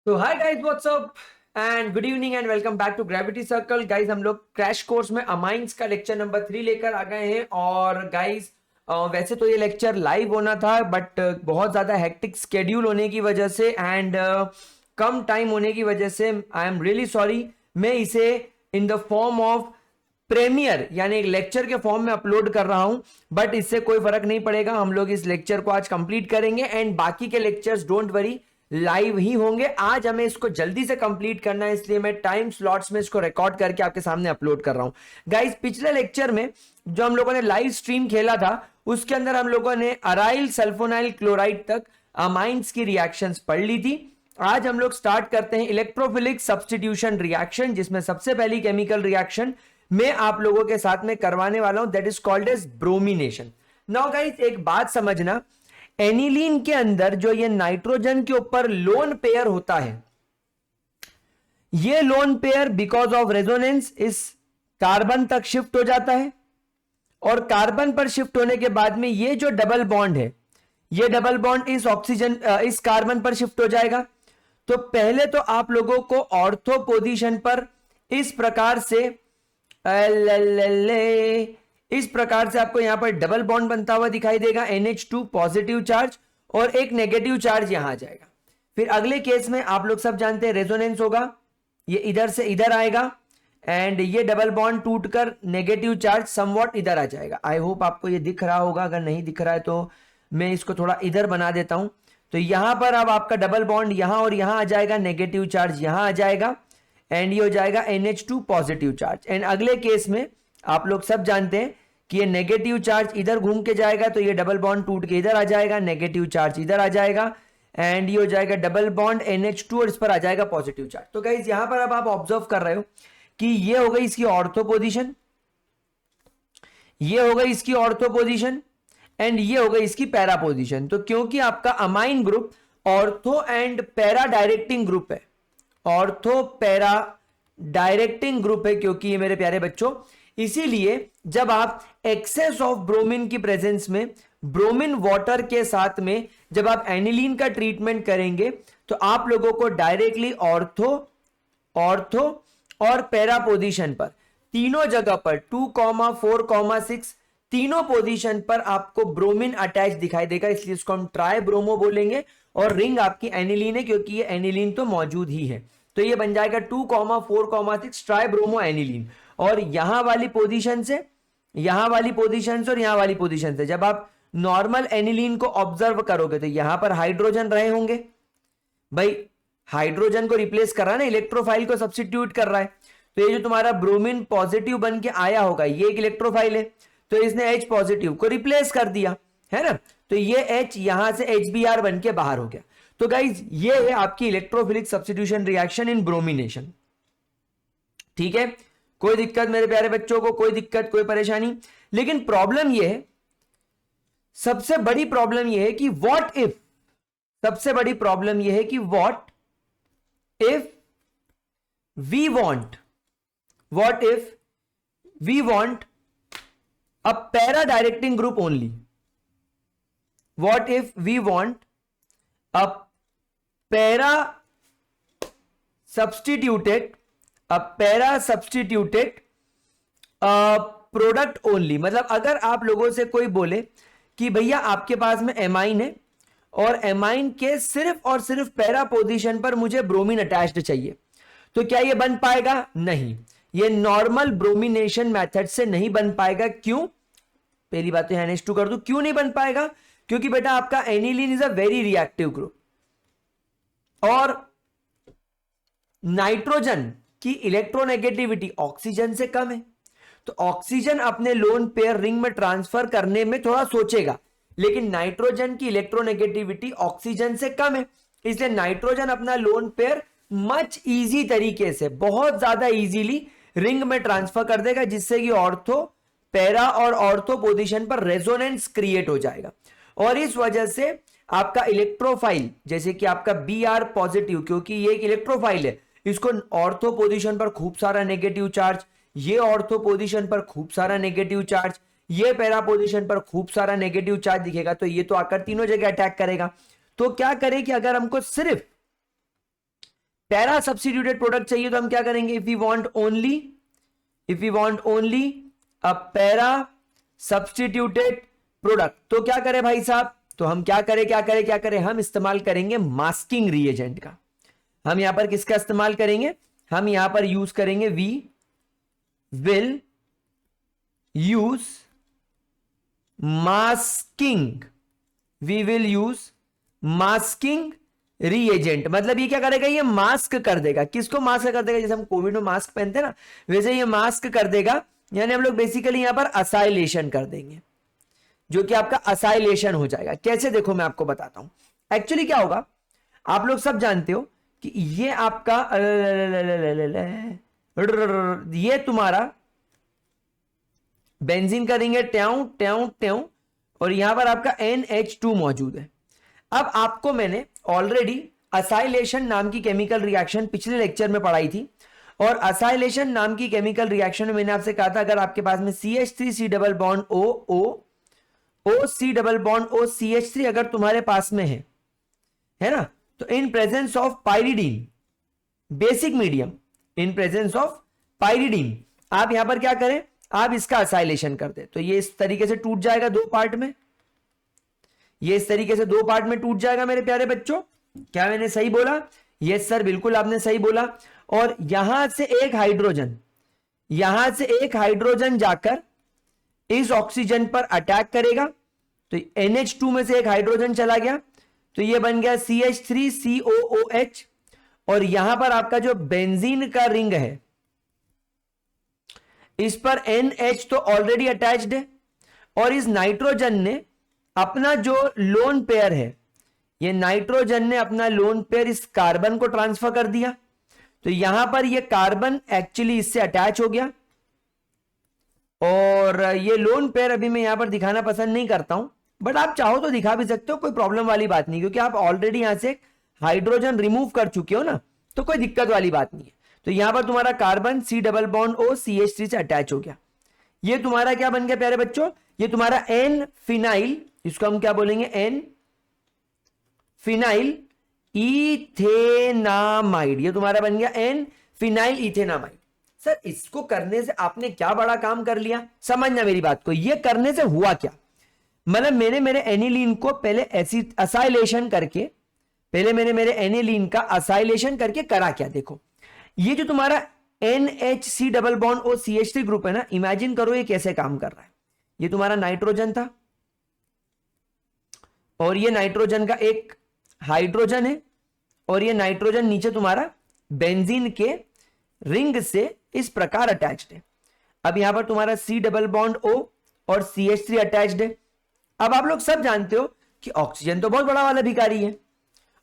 तो hi guys, what's up and good evening and welcome back to gravity circle. Guys, हम लोग crash course में amines का lecture number 3 लेकर आ गए हैं। और गाइस, वैसे तो ये लेक्चर लाइव होना था, बट बहुत ज्यादा हेक्टिक स्केड्यूल होने की वजह से एंड कम टाइम होने की वजह से आई एम रियली सॉरी। मैं इसे in the form of premiere यानी एक लेक्चर के फॉर्म में अपलोड कर रहा हूं, बट इससे कोई फर्क नहीं पड़ेगा। हम लोग इस लेक्चर को आज कंप्लीट करेंगे एंड बाकी के लेक्चर्स डोंट वरी लाइव ही होंगे। आज हमें इसको जल्दी से कंप्लीट करना है, इसलिए मैं टाइम स्लॉट्स में इसको रिकॉर्ड करके आपके सामने अपलोड कर रहा हूं। गाइस, पिछले लेक्चर में जो हम लोगों ने लाइव स्ट्रीम खेला था उसके अंदर हम लोगों ने अराइल सल्फोनाइल क्लोराइड तक अमाइंस की रिएक्शंस पढ़ ली थी। आज हम लोग स्टार्ट करते हैं इलेक्ट्रोफिलिक सब्स्टिट्यूशन रिएक्शन, जिसमें सबसे पहली केमिकल रिएक्शन मैं आप लोगों के साथ में करवाने वाला हूं, that is called as bromination. Now guys, एक बात समझना, एनिलीन के अंदर जो ये नाइट्रोजन के ऊपर लोन पेयर होता है, ये lone pair because of resonance इस कार्बन तक शिफ्ट हो जाता है और कार्बन पर शिफ्ट होने के बाद में ये जो डबल बॉन्ड है, ये डबल बॉन्ड इस ऑक्सीजन इस कार्बन पर शिफ्ट हो जाएगा। तो पहले तो आप लोगों को ऑर्थो पोजीशन पर इस प्रकार से इस प्रकार से आपको यहां पर डबल बॉन्ड बनता हुआ दिखाई देगा, NH2 पॉजिटिव चार्ज और एक नेगेटिव चार्ज यहां आ जाएगा। फिर अगले केस में आप लोग सब जानते हैं रेजोनेंस होगा, ये इधर से इधर आएगा एंड ये डबल बॉन्ड टूटकर नेगेटिव चार्ज समवॉट इधर आ जाएगा। आई होप आपको ये दिख रहा होगा, अगर नहीं दिख रहा है तो मैं इसको थोड़ा इधर बना देता हूं। तो यहां पर अब आपका डबल बॉन्ड यहां और यहां आ जाएगा, नेगेटिव चार्ज यहां आ जाएगा एंड ये हो जाएगा NH2 पॉजिटिव चार्ज। एंड अगले केस में आप लोग सब जानते हैं कि ये नेगेटिव चार्ज इधर घूम के जाएगा, तो ये डबल बॉन्ड टूट के इधर आ जाएगा, नेगेटिव चार्ज इधर आ जाएगा एंड ये हो जाएगा डबल बॉन्ड NH2 और इस पर आ जाएगा पॉजिटिव चार्ज। तो गाइस, यहां पर अब आप ऑब्जर्व कर रहे हो कि ये हो गई इसकी ऑर्थो पोजीशन, ये हो गई इसकी ऑर्थो पोजीशन एंड ये हो गई इसकी पैरा पोजीशन। तो क्योंकि आपका amine group ortho and para directing group है, ऑर्थो पैरा डायरेक्टिंग ग्रुप है क्योंकि ये मेरे प्यारे बच्चों, इसीलिए जब आप एक्सेस ऑफ ब्रोमीन की प्रेजेंस में ब्रोमीन वाटर के साथ में जब आप एनिलीन का ट्रीटमेंट करेंगे तो आप लोगों को डायरेक्टली ऑर्थो और पैरा पोजीशन पर तीनों जगह पर 2, 4, 6 तीनों पोजीशन पर आपको ब्रोमीन अटैच दिखाई देगा, इसलिए इसको हम ट्राई ब्रोमो बोलेंगे और रिंग आपकी एनिलीन है क्योंकि ये एनिलीन तो मौजूद ही है। तो ये बन जाएगा 2, 4, 6 ट्राई ब्रोमो एनिलीन। और यहां वाली पोजीशन से, यहां वाली पोजीशन से और यहां वाली पोजीशन से जब आप नॉर्मल एनिलीन को ऑब्जर्व करोगे तो यहां पर हाइड्रोजन रहे होंगे, भाई हाइड्रोजन को रिप्लेस कर रहा है ना, इलेक्ट्रोफाइल को सब्स्टिट्यूट कर रहा है। तो ये जो तुम्हारा ब्रोमीन पॉजिटिव बन के आया होगा, ये एक इलेक्ट्रोफाइल है, तो इसने H पॉजिटिव को रिप्लेस कर दिया है ना, तो ये H यहां से HBr बन के बाहर हो गया। तो गाइज, ये है आपकी electrophilic substitution reaction in bromination. ठीक है, कोई दिक्कत मेरे प्यारे बच्चों को, कोई दिक्कत कोई परेशानी? लेकिन प्रॉब्लम यह है, सबसे बड़ी प्रॉब्लम यह है कि व्हाट इफ, सबसे बड़ी प्रॉब्लम यह है कि what if we want a para directing group only, what if we want a para substituted product only. मतलब अगर आप लोगों से कोई बोले कि भैया आपके पास में एमाइन है और एमाइन के सिर्फ और सिर्फ पैरा पोजीशन पर मुझे ब्रोमीन अटैच्ड चाहिए, तो क्या ये बन पाएगा? नहीं, ये नॉर्मल ब्रोमिनेशन मेथड से नहीं बन पाएगा। क्यों? पहली बात तो NH2 कर दूं, क्यों नहीं बन पाएगा? क्योंकि बेटा आपका aniline is a very reactive group और नाइट्रोजन की इलेक्ट्रोनेगेटिविटी ऑक्सीजन से कम है, तो ऑक्सीजन अपने लोन पेयर रिंग में ट्रांसफर करने में थोड़ा सोचेगा, लेकिन नाइट्रोजन की इलेक्ट्रोनेगेटिविटी ऑक्सीजन से कम है, इसलिए नाइट्रोजन अपना लोन पेयर मच इजी तरीके से, बहुत ज्यादा इजीली रिंग में ट्रांसफर कर देगा, जिससे कि ऑर्थो पैरा और ऑर्थो पोजीशन पर रेजोनेंस क्रिएट हो जाएगा। और इस वजह से आपका इलेक्ट्रोफाइल, जैसे कि आपका Br पॉजिटिव, क्योंकि ये एक इलेक्ट्रोफाइल है, इसको ऑर्थो पोजीशन पर खूब सारा नेगेटिव चार्ज, ये ऑर्थो पोजीशन पर खूब सारा नेगेटिव चार्ज, ये पैरा पोजीशन पर खूब सारा नेगेटिव चार्ज दिखेगा, तो ये तो आकर तीनों जगह अटैक करेगा। तो क्या करें कि अगर हमको सिर्फ पैरा सब्स्टिट्यूटेड प्रोडक्ट चाहिए तो हम क्या करेंगे, if you want only a para substituted product, तो क्या करें भाई साहब, तो हम क्या करें, हम इस्तेमाल करेंगे मास्किंग रिएजेंट का। हम यहां पर किसका इस्तेमाल करेंगे, हम यहां पर यूज करेंगे we will use masking reagent. मतलब ये क्या करेगा, ये मास्क कर देगा। किसको मास्क कर देगा, जैसे हम कोविड में मास्क पहनते हैं ना, वैसे ये मास्क कर देगा। यानी हम लोग बेसिकली यहां पर असाइलेशन कर देंगे, जो कि आपका असाइलेशन हो जाएगा। कैसे, देखो मैं आपको बताता हूं। एक्चुअली क्या होगा, आप लोग सब जानते हो कि ये आपका ये तुम्हारा बेंजीन का रिंग है, ट्याऊ ट्याऊ ट्याऊ, और यहां पर आपका NH2 मौजूद है। अब आपको मैंने ऑलरेडी असाइलेशन नाम की केमिकल रिएक्शन पिछले लेक्चर में पढ़ाई थी, और असाइलेशन नाम की केमिकल रिएक्शन में मैंने आपसे कहा था, अगर आपके पास में CH3C double bond O C double bond O CH3 अगर तुम्हारे पास में है ना, तो in presence of pyridine basic medium, in presence of pyridine आप यहां पर क्या करें, आप इसका असाइलेशन कर दे, तो ये इस तरीके से टूट जाएगा दो पार्ट में, ये इस तरीके से दो पार्ट में टूट जाएगा मेरे प्यारे बच्चों। क्या मैंने सही बोला? यस सर, बिल्कुल आपने सही बोला। और यहां से एक हाइड्रोजन जाकर इस ऑक्सीजन पर अटैक करेगा, तो NH2 में से एक हाइड्रोजन चला गया, तो ये बन गया CH3COOH, और यहां पर आपका जो बेंजीन का रिंग है इस पर NH तो ऑलरेडी अटैच्ड है, और इस नाइट्रोजन ने अपना जो लोन पेयर है, ये नाइट्रोजन ने अपना लोन पेयर इस कार्बन को ट्रांसफर कर दिया, तो यहां पर ये कार्बन एक्चुअली इससे अटैच हो गया। और ये लोन पेयर अभी मैं यहां पर दिखाना पसंद नहीं करता हूं, बट आप चाहो तो दिखा भी सकते हो, कोई प्रॉब्लम वाली बात नहीं, क्योंकि आप ऑलरेडी यहां से हाइड्रोजन रिमूव कर चुके हो ना, तो कोई दिक्कत वाली बात नहीं है। तो यहां पर तुम्हारा carbon C double bond O CH3 से अटैच हो गया। ये तुम्हारा क्या बन गया प्यारे बच्चों, ये तुम्हारा N फिनाइल, इसको हम क्या बोलेंगे, N फिनाइल इथेनामाइड, ये तुम्हारा बन गया N फिनाइल इथेनामाइड। सर इसको करने से आपने क्या बड़ा काम कर लिया, समझना मेरी बात को। ये करने से हुआ क्या, मतलब मैंने मेरे एनिलीन को पहले एसिड असाइलेशन करके, पहले मैंने मेरे एनिलीन का असाइलेशन करके करा क्या, देखो ये जो तुम्हारा NHC double bond O CH3 group है ना, इमेजिन करो ये कैसे काम कर रहा है। ये तुम्हारा नाइट्रोजन था, और ये नाइट्रोजन का एक हाइड्रोजन है, और ये नाइट्रोजन नीचे तुम्हारा बेंजीन के रिंग से इस प्रकार अटैच्ड है। अब यहां पर तुम्हारा C डबल बॉन्ड O और CH3 अटैच्ड है। अब आप लोग सब जानते हो कि ऑक्सीजन तो बहुत बड़ा वाला भिखारी है,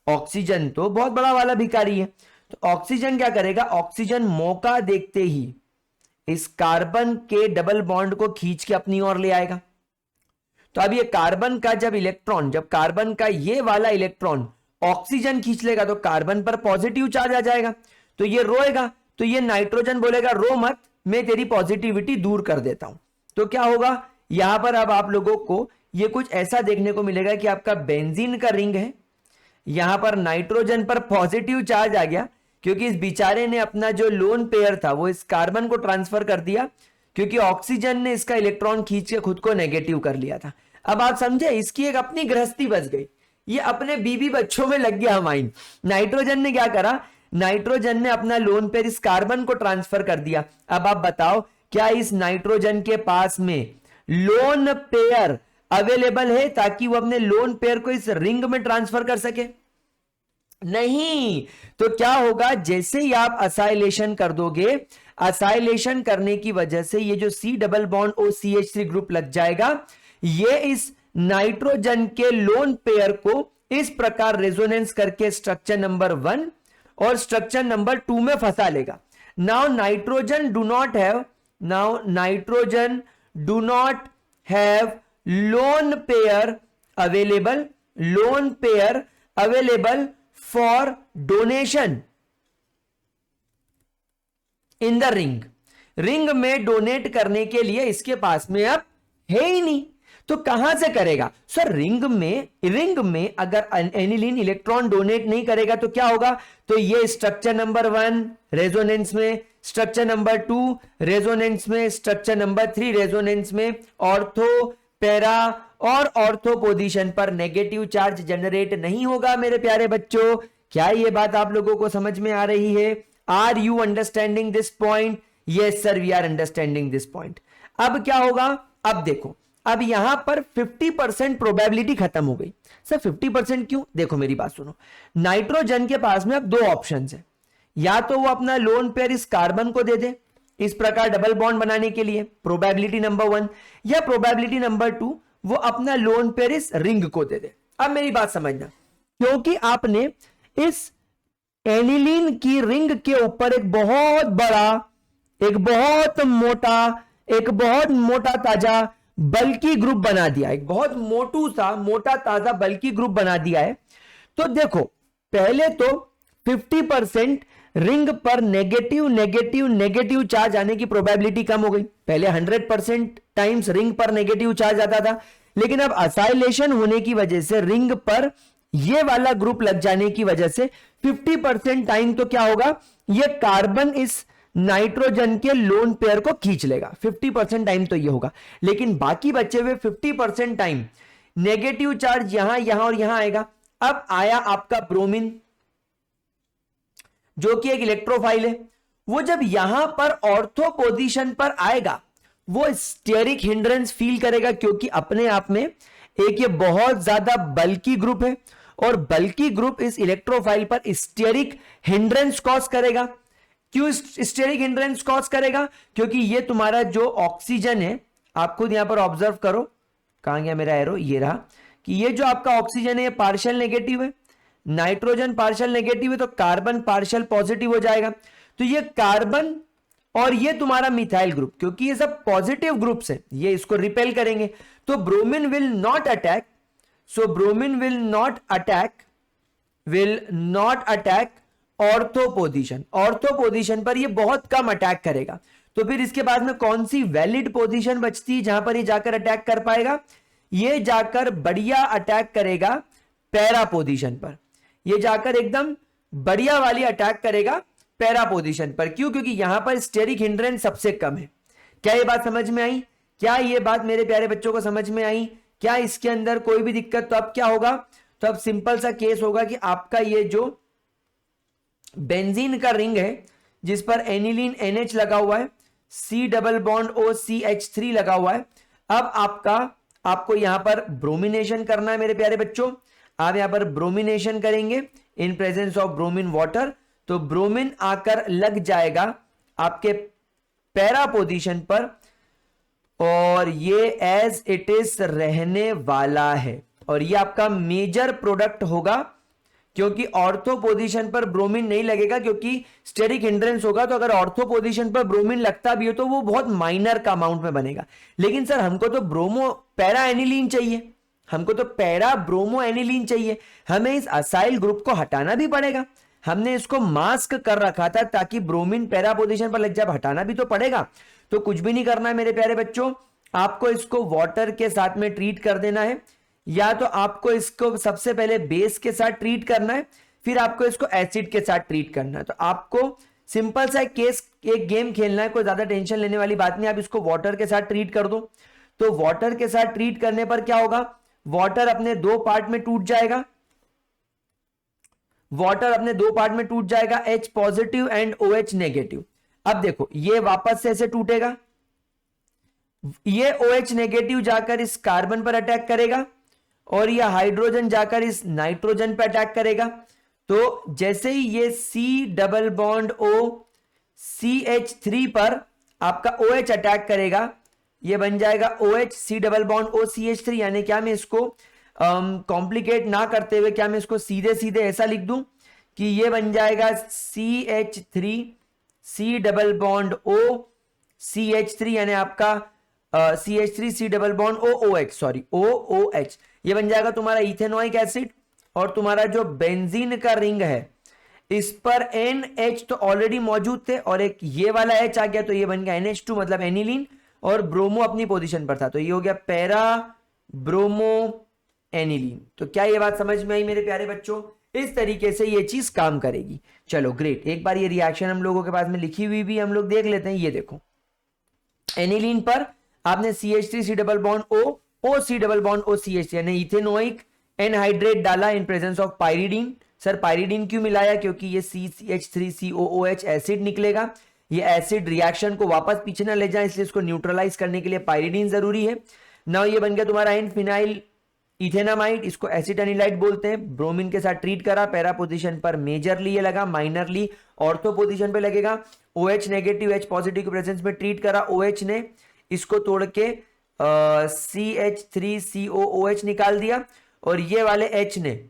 ऑक्सीजन तो बहुत बड़ा वाला भिखारी है। तो ऑक्सीजन क्या करेगा, ऑक्सीजन मौका देखते ही इस कार्बन के डबल बॉन्ड को खींच के अपनी ओर ले आएगा। तो अब ये कार्बन का जब कार्बन का ये वाला इलेक्ट्रॉन ऑक्सीजन खींच लेगा, तो कार्बन पर पॉजिटिव चार्ज आ जाएगा, तो ये रोएगा, तो ये नाइट्रोजन बोलेगा रो मत, मैं तेरी पॉजिटिविटी दूर कर देता हूं। तो क्या होगा, यहां पर अब आप लोगों को ये कुछ ऐसा देखने को मिलेगा कि आपका बेंजीन का रिंग है, यहां पर नाइट्रोजन पर पॉजिटिव चार्ज आ गया, क्योंकि इस बेचारे ने अपना जो लोन पेयर था वो इस कार्बन को ट्रांसफर कर दिया, क्योंकि ऑक्सीजन ने इसका इलेक्ट्रॉन खींच के खुद को नेगेटिव कर लिया था। अब आप समझे, इसकी एक अपनी गृहस्थी बच गई, ये अपने बीबी बच्चों में लग गया माइंड। नाइट्रोजन ने क्या करा, नाइट्रोजन ने अपना लोन पेयर इस कार्बन को ट्रांसफर कर दिया। अब आप बताओ, क्या इस नाइट्रोजन के पास में लोन पेयर अवेलेबल है ताकि वो अपने लोन पेयर को इस रिंग में ट्रांसफर कर सके? नहीं। तो क्या होगा, जैसे ही आप असाइलेशन कर दोगे, असाइलेशन करने की वजह से ये जो C double bond O CH3 group लग जाएगा, ये इस नाइट्रोजन के लोन पेयर को इस प्रकार रेजोनेंस करके स्ट्रक्चर नंबर 1 और स्ट्रक्चर नंबर 2 में फंसा लेगा। Now nitrogen do not have lone pair available for donation in the ring में डोनेट करने के लिए इसके पास में अब है ही नहीं। तो कहां से करेगा सर? रिंग में अगर एनिलीन इलेक्ट्रॉन डोनेट नहीं करेगा तो क्या होगा? तो ये स्ट्रक्चर नंबर 1 रेजोनेंस में, स्ट्रक्चर नंबर 2 रेजोनेंस में, स्ट्रक्चर नंबर 3 रेजोनेंस में, ऑर्थो, पैरा और ऑर्थो पोजीशन पर नेगेटिव चार्ज जनरेट नहीं होगा मेरे प्यारे बच्चों। क्या ये बात आप लोगों को समझ में आ रही है? Are you understanding this point? Yes sir, we are understanding this point. अब क्या होगा? अब देखो, अब यहां पर 50% प्रोबेबिलिटी खत्म हो गई। सर 50% क्यों? देखो मेरी बात सुनो, नाइट्रोजन के पास में अब दो ऑप्शंस है, या तो वो अपना लोन पेयर इस कार्बन को दे दे इस प्रकार डबल बॉन्ड बनाने के लिए, प्रोबेबिलिटी नंबर 1, या प्रोबेबिलिटी नंबर 2 वो अपना लोन पेयर इस रिंग को दे दे। अब मेरी बात समझना, क्योंकि आपने इस एनिलीन की रिंग के ऊपर एक बहुत बड़ा, एक बहुत मोटा ताजा बल्कि ग्रुप बना दिया, एक बहुत मोटा ताजा बल्कि ग्रुप बना दिया है। तो देखो, पहले तो 50% रिंग पर नेगेटिव चार्ज आने की प्रोबेबिलिटी कम हो गई। पहले 100% टाइम्स रिंग पर नेगेटिव चार्ज आता था, लेकिन अब असाइलेशन होने की वजह से रिंग पर ये वाला ग्रुप लग जाने की वजह से 50% टाइम तो क्या होगा, ये कार्बन इस नाइट्रोजन के लोन पेयर को खींच लेगा। 50% टाइम तो ये होगा, लेकिन बाकी बचे हुए 50% टाइम नेगेटिव चार्ज यहां और यहां आएगा। अब आया आपका ब्रोमीन, जो कि एक इलेक्ट्रोफाइल है, वो जब यहां पर ऑर्थो पोजीशन पर आएगा वो स्टेरिक हिंड्रेंस फील करेगा, क्योंकि अपने आप में एक ये बहुत ज्यादा बल्कि ग्रुप है, और बल्कि ग्रुप इस इलेक्ट्रोफाइल पर स्टेरिक हिंड्रेंस कॉज करेगा। क्यों स्टेरिक हिंड्रेंस कॉज करेगा? क्योंकि ये तुम्हारा जो ऑक्सीजन है, आप खुद यहां पर ऑब्जर्व करो, कहां गया मेरा एरो, ये रहा, कि ये जो आपका ऑक्सीजन है ये पार्शियल नेगेटिव है, नाइट्रोजन पार्शियल नेगेटिव है, तो कार्बन पार्शियल पॉजिटिव हो जाएगा। तो ये कार्बन और ये तुम्हारा मिथाइल ग्रुप, क्योंकि ये सब पॉजिटिव ग्रुप्स हैं, ये इसको रिपेल करेंगे, तो bromine will not attack. So bromine will not attack ortho position पर ये बहुत कम अटैक करेगा। तो फिर इसके बाद में कौन सी वैलिड पोजीशन बचती है जहां पर ये जाकर अटैक कर पाएगा? ये जाकर बढ़िया अटैक करेगा पैरा पोजीशन पर, ये जाकर एकदम बढ़िया वाली अटैक करेगा पैरा पोजीशन पर। क्यों? क्योंकि यहां पर स्टेरिक हिंड्रेंस सबसे कम है। क्या ये बात समझ में आई? क्या ये बात मेरे प्यारे बच्चों को समझ में आई? क्या इसके अंदर कोई भी दिक्कत? तो अब क्या होगा? तो अब सिंपल सा केस होगा कि आपका ये जो बेंजीन का रिंग है जिस पर एनिलीन NH लगा हुआ है, C double bond O CH3 लगा हुआ है, अब आपको यहां पर ब्रोमिनेशन करना है मेरे प्यारे बच्चों। आप यहां पर ब्रोमिनेशन करेंगे in presence of bromine water, तो ब्रोमीन आकर लग जाएगा आपके पैरा पोजीशन पर, और ये एज इट इज रहने वाला है, और ये आपका मेजर प्रोडक्ट होगा, क्योंकि ऑर्थो पोजीशन पर ब्रोमीन नहीं लगेगा, क्योंकि स्टेरिक हिंड्रेंस होगा। तो अगर ऑर्थो पोजीशन पर ब्रोमीन लगता भी हो तो वो बहुत माइनर का अमाउंट में बनेगा। लेकिन सर हमको तो ब्रोमो पैरा एनिलीन चाहिए, हमको तो पैरा ब्रोमो एनिलीन चाहिए, हमें इस असाइल ग्रुप को हटाना भी पड़ेगा। हमने इसको मास्क कर रखा था ताकि ब्रोमीन पैरा पोजीशन पर लग जाए, हटाना भी तो पड़ेगा। तो कुछ भी नहीं करना है मेरे प्यारे बच्चों, आपको इसको वाटर के साथ में ट्रीट कर देना है, या तो आपको इसको सबसे पहले बेस के साथ ट्रीट करना है, फिर आपको इसको एसिड के साथ ट्रीट करना है। तो आपको सिंपल सा एक गेम खेलना है, कोई ज्यादा टेंशन लेने वाली बात नहीं। आप इसको वाटर के साथ ट्रीट कर दो, तो वाटर के साथ ट्रीट करने पर क्या होगा, वाटर अपने दो पार्ट में टूट जाएगा, H positive and OH negative. अब देखो ये वापस से ऐसे टूटेगा, ये OH नेगेटिव जाकर इस कार्बन पर अटैक करेगा, और यह हाइड्रोजन जाकर इस नाइट्रोजन पर अटैक करेगा। तो जैसे ही ये C double bond O CH3 पर आपका OH अटैक करेगा, ये बन जाएगा OH C double bond O CH3। यानी क्या मैं इसको कॉम्प्लिकेट ना करते हुए क्या मैं इसको सीधे सीधे ऐसा लिख दूं कि ये बन जाएगा CH3 C double bond O CH3, यानी आपका CH3 C double bond OOH, ये बन जाएगा तुम्हारा इथेनोइक एसिड। और तुम्हारा जो बेंजीन का रिंग है इस पर NH तो ऑलरेडी मौजूद थे, और एक ये वाला H आ गया, तो ये बन गया NH2 मतलब एनिलीन, और ब्रोमो अपनी पोजीशन पर था, तो ये हो गया पैरा ब्रोमो एनिलीन। तो क्या ये बात समझ में आई मेरे प्यारे बच्चों? इस तरीके से ये चीज काम करेगी। चलो ग्रेट, एक बार ये रिएक्शन हम लोगों के पास में लिखी हुई भी हम लोग देख लेते हैं। ये देखो, एनिलीन पर आपने CH3 double bond O C double bond O CH यानी इथेनोइक एनहाइड्रेट डाला in presence of pyridine. Sir pyridine क्यों मिलाया? क्योंकि ये CH3COOH एसिड निकलेगा। ये एसिड रिएक्शन को वापस पीछे ना ले जाए, इसलिए इसको न्यूट्रलाइज करने के लिए पाइरिडीन जरूरी है। नाउ ये बन गया तुम्हारा एन फिनाइल इथेनामाइड, इसको एसिटानिलाइड बोलते हैं। ब्रोमीन के साथ ट्रीट करा, पैरा पोजीशन पर मेजरली ये लगा, माइनरली ऑर्थो पोजीशन पे लगेगा। OH नेगेटिव H पॉजिटिव के प्रेजेंस में ट्रीट करा, OH ने इसको तोड़ के CH3COOH निकाल दिया, और ये वाले H ने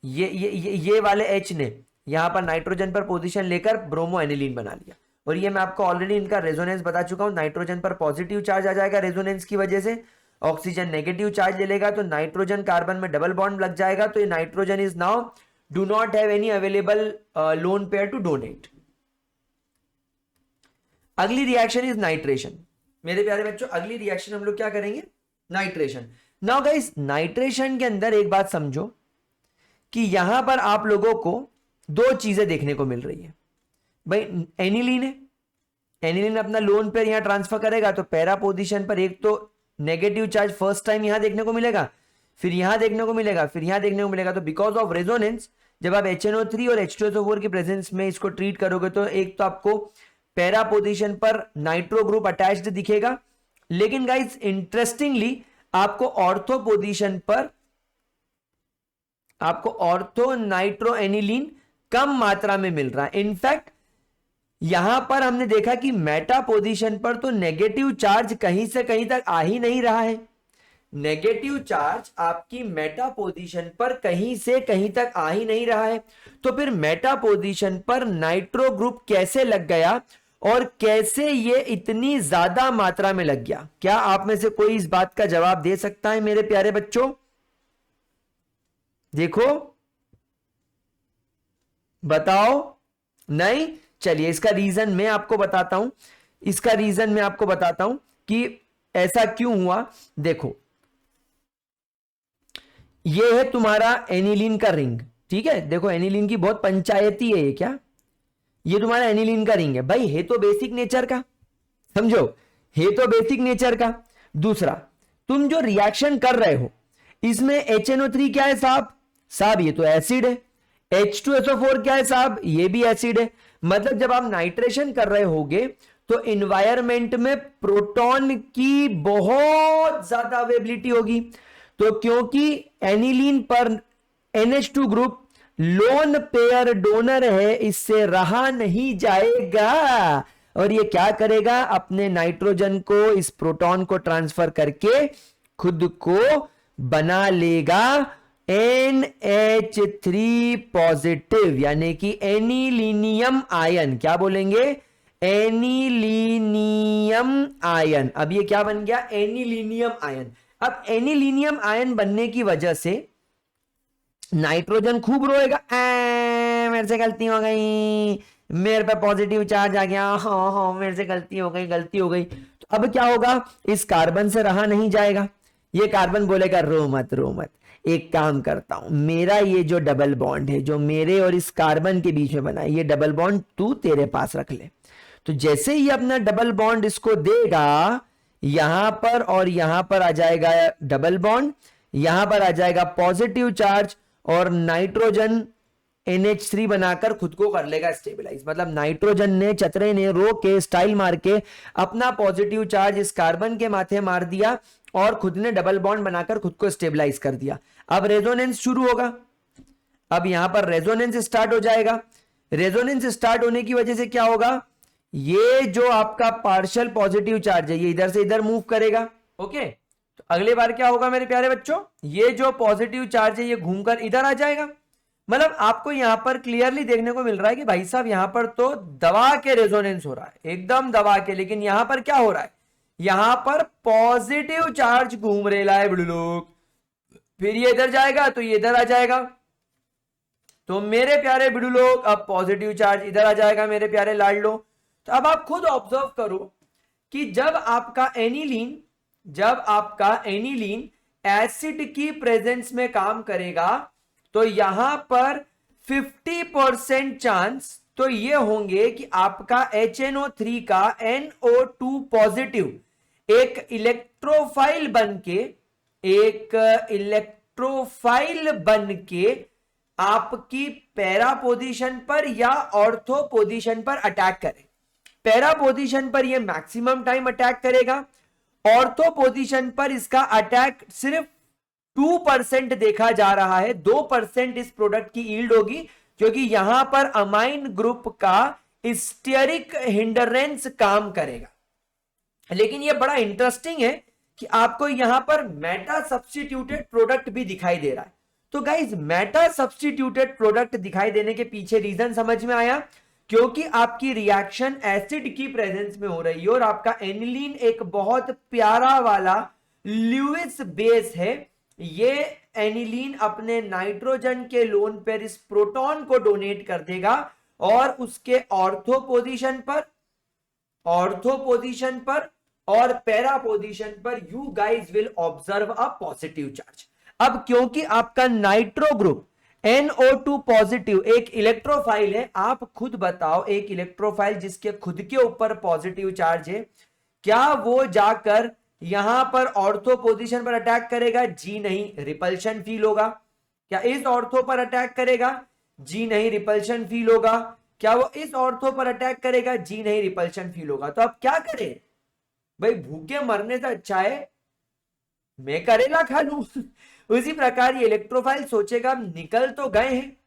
ये वाले H ने यहां पर नाइट्रोजन पर पोजीशन लेकर ब्रोमो एनिलीन बना लिया। और ये मैं आपको ऑलरेडी इनका रेजोनेंस बता चुका हूं। नाइट्रोजन पर पॉजिटिव चार्ज आ जाएगा रेजोनेंस की वजह से, ऑक्सीजन नेगेटिव चार्ज ले लेगा, तो नाइट्रोजन कार्बन में डबल बॉन्ड लग जाएगा। तो ये nitrogen is now do not have any available lone pair to donate. अगली रिएक्शन इज नाइट्रेशन। मेरे प्यारे बच्चों, अगली रिएक्शन हम लोग क्या करेंगे? नाइट्रेशन। नाउ गाइस, नाइट्रेशन के अंदर एक बात समझो कि यहां पर आप लोगों को दो चीजें देखने को मिल रही है। भाई एनिलीन है, एनिलीन अपना लोन पेयर यहां ट्रांसफर करेगा, तो पैरा पोजीशन पर एक तो नेगेटिव चार्ज फर्स्ट टाइम यहां देखने को मिलेगा, फिर यहां देखने को मिलेगा, फिर यहां देखने को मिलेगा। तो बिकॉज ऑफ रेजोनेंस जब आप HNO3 और H2SO4 के प्रेजेंस में इसको ट्रीट करोगे, तो एक तो आपको पैरा पोजीशन पर नाइट्रो ग्रुप अटैच्ड दिखेगा, लेकिन गाइस इंटरेस्टिंगली आपको ऑर्थो पोजीशन पर आपको ऑर्थो नाइट्रो एनिलीन कम मात्रा में मिल रहा है। इनफैक्ट यहां पर हमने देखा कि मेटा पोजीशन पर तो नेगेटिव चार्ज कहीं से कहीं तक आ ही नहीं रहा है। नेगेटिव चार्ज आपकी मेटा पोजीशन पर कहीं से कहीं तक आ ही नहीं रहा है। तो फिर मेटा पोजीशन पर नाइट्रो ग्रुप कैसे लग गया और कैसे ये इतनी ज्यादा मात्रा में लग गया? क्या आप में से कोई इस बात का जवाब दे सकता है मेरे प्यारे बच्चों? देखो बताओ। नहीं? चलिए इसका रीजन मैं आपको बताता हूं, इसका रीजन मैं आपको बताता हूं कि ऐसा क्यों हुआ। देखो ये है तुम्हारा एनिलीन का रिंग, ठीक है? देखो एनिलीन की बहुत पंचायती है ये। क्या ये तुम्हारा एनिलीन का रिंग है? भाई है तो बेसिक नेचर का, समझो, है तो बेसिक नेचर का। दूसरा, तुम जो रिएक्शन कर रहे हो इसमें HNO3 क्या है साहब? साहब ये तो एसिड है। H2SO4 क्या है साहब? ये भी एसिड है। मतलब जब आप नाइट्रेशन कर रहे होगे तो इन्वायरमेंट में प्रोटॉन की बहुत ज्यादा अवेलेबिलिटी होगी। तो क्योंकि एनिलीन पर NH2 group lone pair donor है, इससे रहा नहीं जाएगा और ये क्या करेगा? अपने नाइट्रोजन को इस प्रोटॉन को ट्रांसफर करके खुद को बना लेगा NH3 पॉजिटिव, यानी कि एनिलीनियम आयन। क्या बोलेंगे? Anilinium ion. अब ये क्या बन गया? Anilinium ion. अब एनिलीनियम आयन बनने की वजह से नाइट्रोजन खूब रोएगा, मेरे से गलती हो गई, मेरे पे पॉजिटिव चार्ज आ गया, हाँ हाँ मेरे से गलती हो गई, गलती हो गई। तो अब क्या होगा? इस कार्बन से रहा नहीं जाएगा। ये कार्बन बोलेगा रो मत, रो मत, एक काम करता हूं, मेरा ये जो डबल बॉन्ड है जो मेरे और इस कार्बन के बीच में बना है, ये डबल बॉन्ड तू तेरे पास रख ले। तो जैसे ही अपना डबल बॉन्ड इसको देगा, यहां पर और यहां पर आ जाएगा डबल बॉन्ड, यहां पर आ जाएगा पॉजिटिव चार्ज और नाइट्रोजन NH3 बनाकर खुद को कर लेगा स्टेबलाइज। मतलब नाइट्रोजन ने, चतरे ने रो के स्टाइल मार के अपना पॉजिटिव चार्ज इस कार्बन के माथे मार दिया और खुद ने डबल बॉन्ड बनाकर खुद को स्टेबलाइज कर दिया। अब रेजोनेंस शुरू होगा। अब यहां पर रेजोनेंस स्टार्ट हो जाएगा। रेजोनेंस स्टार्ट होने की वजह से क्या होगा? ये जो आपका पार्शियल पॉजिटिव चार्ज है ये इधर से इधर मूव करेगा। ओके, तो अगली बार क्या होगा मेरे प्यारे बच्चों? ये जो पॉजिटिव चार्ज है ये घूमकर इधर आ जाएगा। मतलब आपको यहां पर क्लियरली देखने को मिल रहा है कि भाई साहब यहां पर तो दबा के रेजोनेंस हो रहा है, एकदम दबा के। लेकिन यहां पर क्या हो रहा है? यहां पर पॉजिटिव चार्ज घूम रेला है बड़े लोग, फिर ये इधर जाएगा तो ये इधर आ जाएगा। तो मेरे प्यारे बिडू लोग, अब पॉजिटिव चार्ज इधर आ जाएगा मेरे प्यारे लाडलो। तो अब आप खुद ऑब्जर्व करो कि जब आपका एनिलीन एसिड की प्रेजेंस में काम करेगा तो यहां पर 50% चांस तो ये होंगे कि आपका HNO3 का NO2 पॉजिटिव एक इलेक्ट्रोफाइल बन के आपकी पैरा पोजीशन पर या ऑर्थो पोजीशन पर अटैक करे। पैरा पोजीशन पर यह मैक्सिमम टाइम अटैक करेगा, ऑर्थो पोजीशन पर इसका अटैक सिर्फ 2% देखा जा रहा है। 2% इस प्रोडक्ट की यील्ड होगी क्योंकि यहां पर अमाइन ग्रुप का स्टीयरिक हिंडरेंस काम करेगा। लेकिन यह बड़ा इंटरेस्टिंग है कि आपको यहां पर मेटा सब्स्टिट्यूटेड प्रोडक्ट भी दिखाई दे रहा है। तो गाइज मेटा सब्स्टिट्यूटेड प्रोडक्ट दिखाई देने के पीछे रीजन समझ में आया, क्योंकि आपकी रिएक्शन एसिड की प्रेजेंस में हो रही है और आपका एनिलीन एक बहुत प्यारा वाला ल्यूइस बेस है। ये एनिलीन अपने नाइट्रोजन के लोन पर इस प्रोटॉन को डोनेट कर देगा और उसके ऑर्थो पोजीशन पर और पैरा पोजीशन पर you guys will observe a positive charge. अब क्योंकि आपका नाइट्रो ग्रुप NO2 पॉजिटिव एक इलेक्ट्रोफाइल है, आप खुद बताओ एक इलेक्ट्रोफाइल जिसके खुद के ऊपर पॉजिटिव चार्ज है, क्या वो जाकर यहां पर ऑर्थो पोजीशन पर अटैक करेगा? जी नहीं, रिपल्शन फील होगा। क्या इस ऑर्थो पर अटैक करेगा? जी नहीं, रिपल्शन फील होगा। क्या वो इस ऑर्थो पर अटैक करेगा? जी नहीं, रिपल्शन फील होगा। तो अब क्या करें भाई, भूखे मरने से अच्छा है मैं करेला खा लूं। उसी प्रकार ये इलेक्ट्रोफाइल सोचेगा निकल तो गए हैं,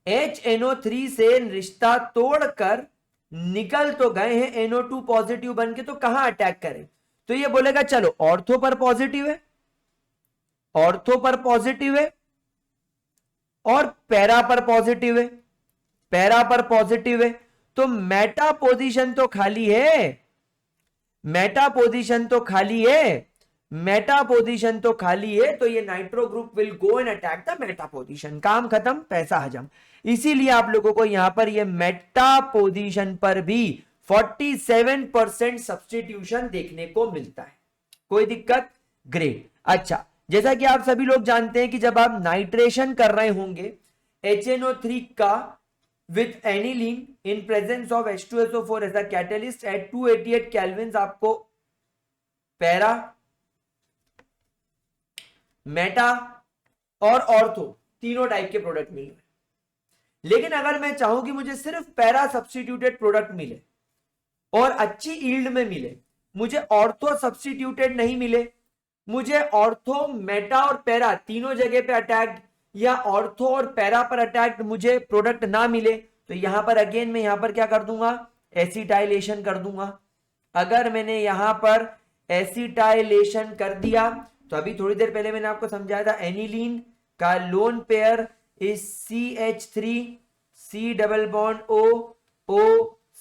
HNO3 से रिश्ता तोड़कर निकल तो गए हैं NO2 पॉजिटिव बन के, तो कहां अटैक करें? तो ये बोलेगा चलो ऑर्थो पर पॉजिटिव है, ऑर्थो पर पॉजिटिव है और पैरा पर पॉजिटिव है, पैरा पर पॉजिटिव है, तो मेटा पोजीशन तो खाली है, मेटा पोजीशन तो खाली है, मेटा पोजीशन तो खाली है। तो ये nitro group will go and attack the Meta position, काम खत्म, पैसा हजम। इसीलिए आप लोगों को यहां पर ये मेटा पोजीशन पर भी 47% सब्स्टिट्यूशन देखने को मिलता है। कोई दिक्कत? ग्रेट। अच्छा, जैसा कि आप सभी लोग जानते हैं कि जब आप नाइट्रेशन कर रहे होंगे HNO3 का with aniline in presence of H2SO4 as a catalyst at 288 kelvin, आपको पैरा, मेटा और ऑर्थो तीनों टाइप के प्रोडक्ट मिले। लेकिन अगर मैं चाहूं कि मुझे सिर्फ पैरा सब्स्टिट्यूटेड प्रोडक्ट मिले और अच्छी यील्ड में मिले, मुझे ऑर्थो सब्स्टिट्यूटेड नहीं मिले, मुझे ऑर्थो, मेटा और पैरा तीनों जगह पे अटैक्ड या ऑर्थो और पैरा पर अटैक्ड मुझे प्रोडक्ट ना मिले, तो यहां पर अगेन मैं यहां पर क्या कर दूंगा? एसिटाइलेशन कर दूंगा। अगर मैंने यहां पर एसिटाइलेशन कर दिया तो अभी थोड़ी देर पहले मैंने आपको समझाया था एनिलीन का lone pair is CH3 C double bond O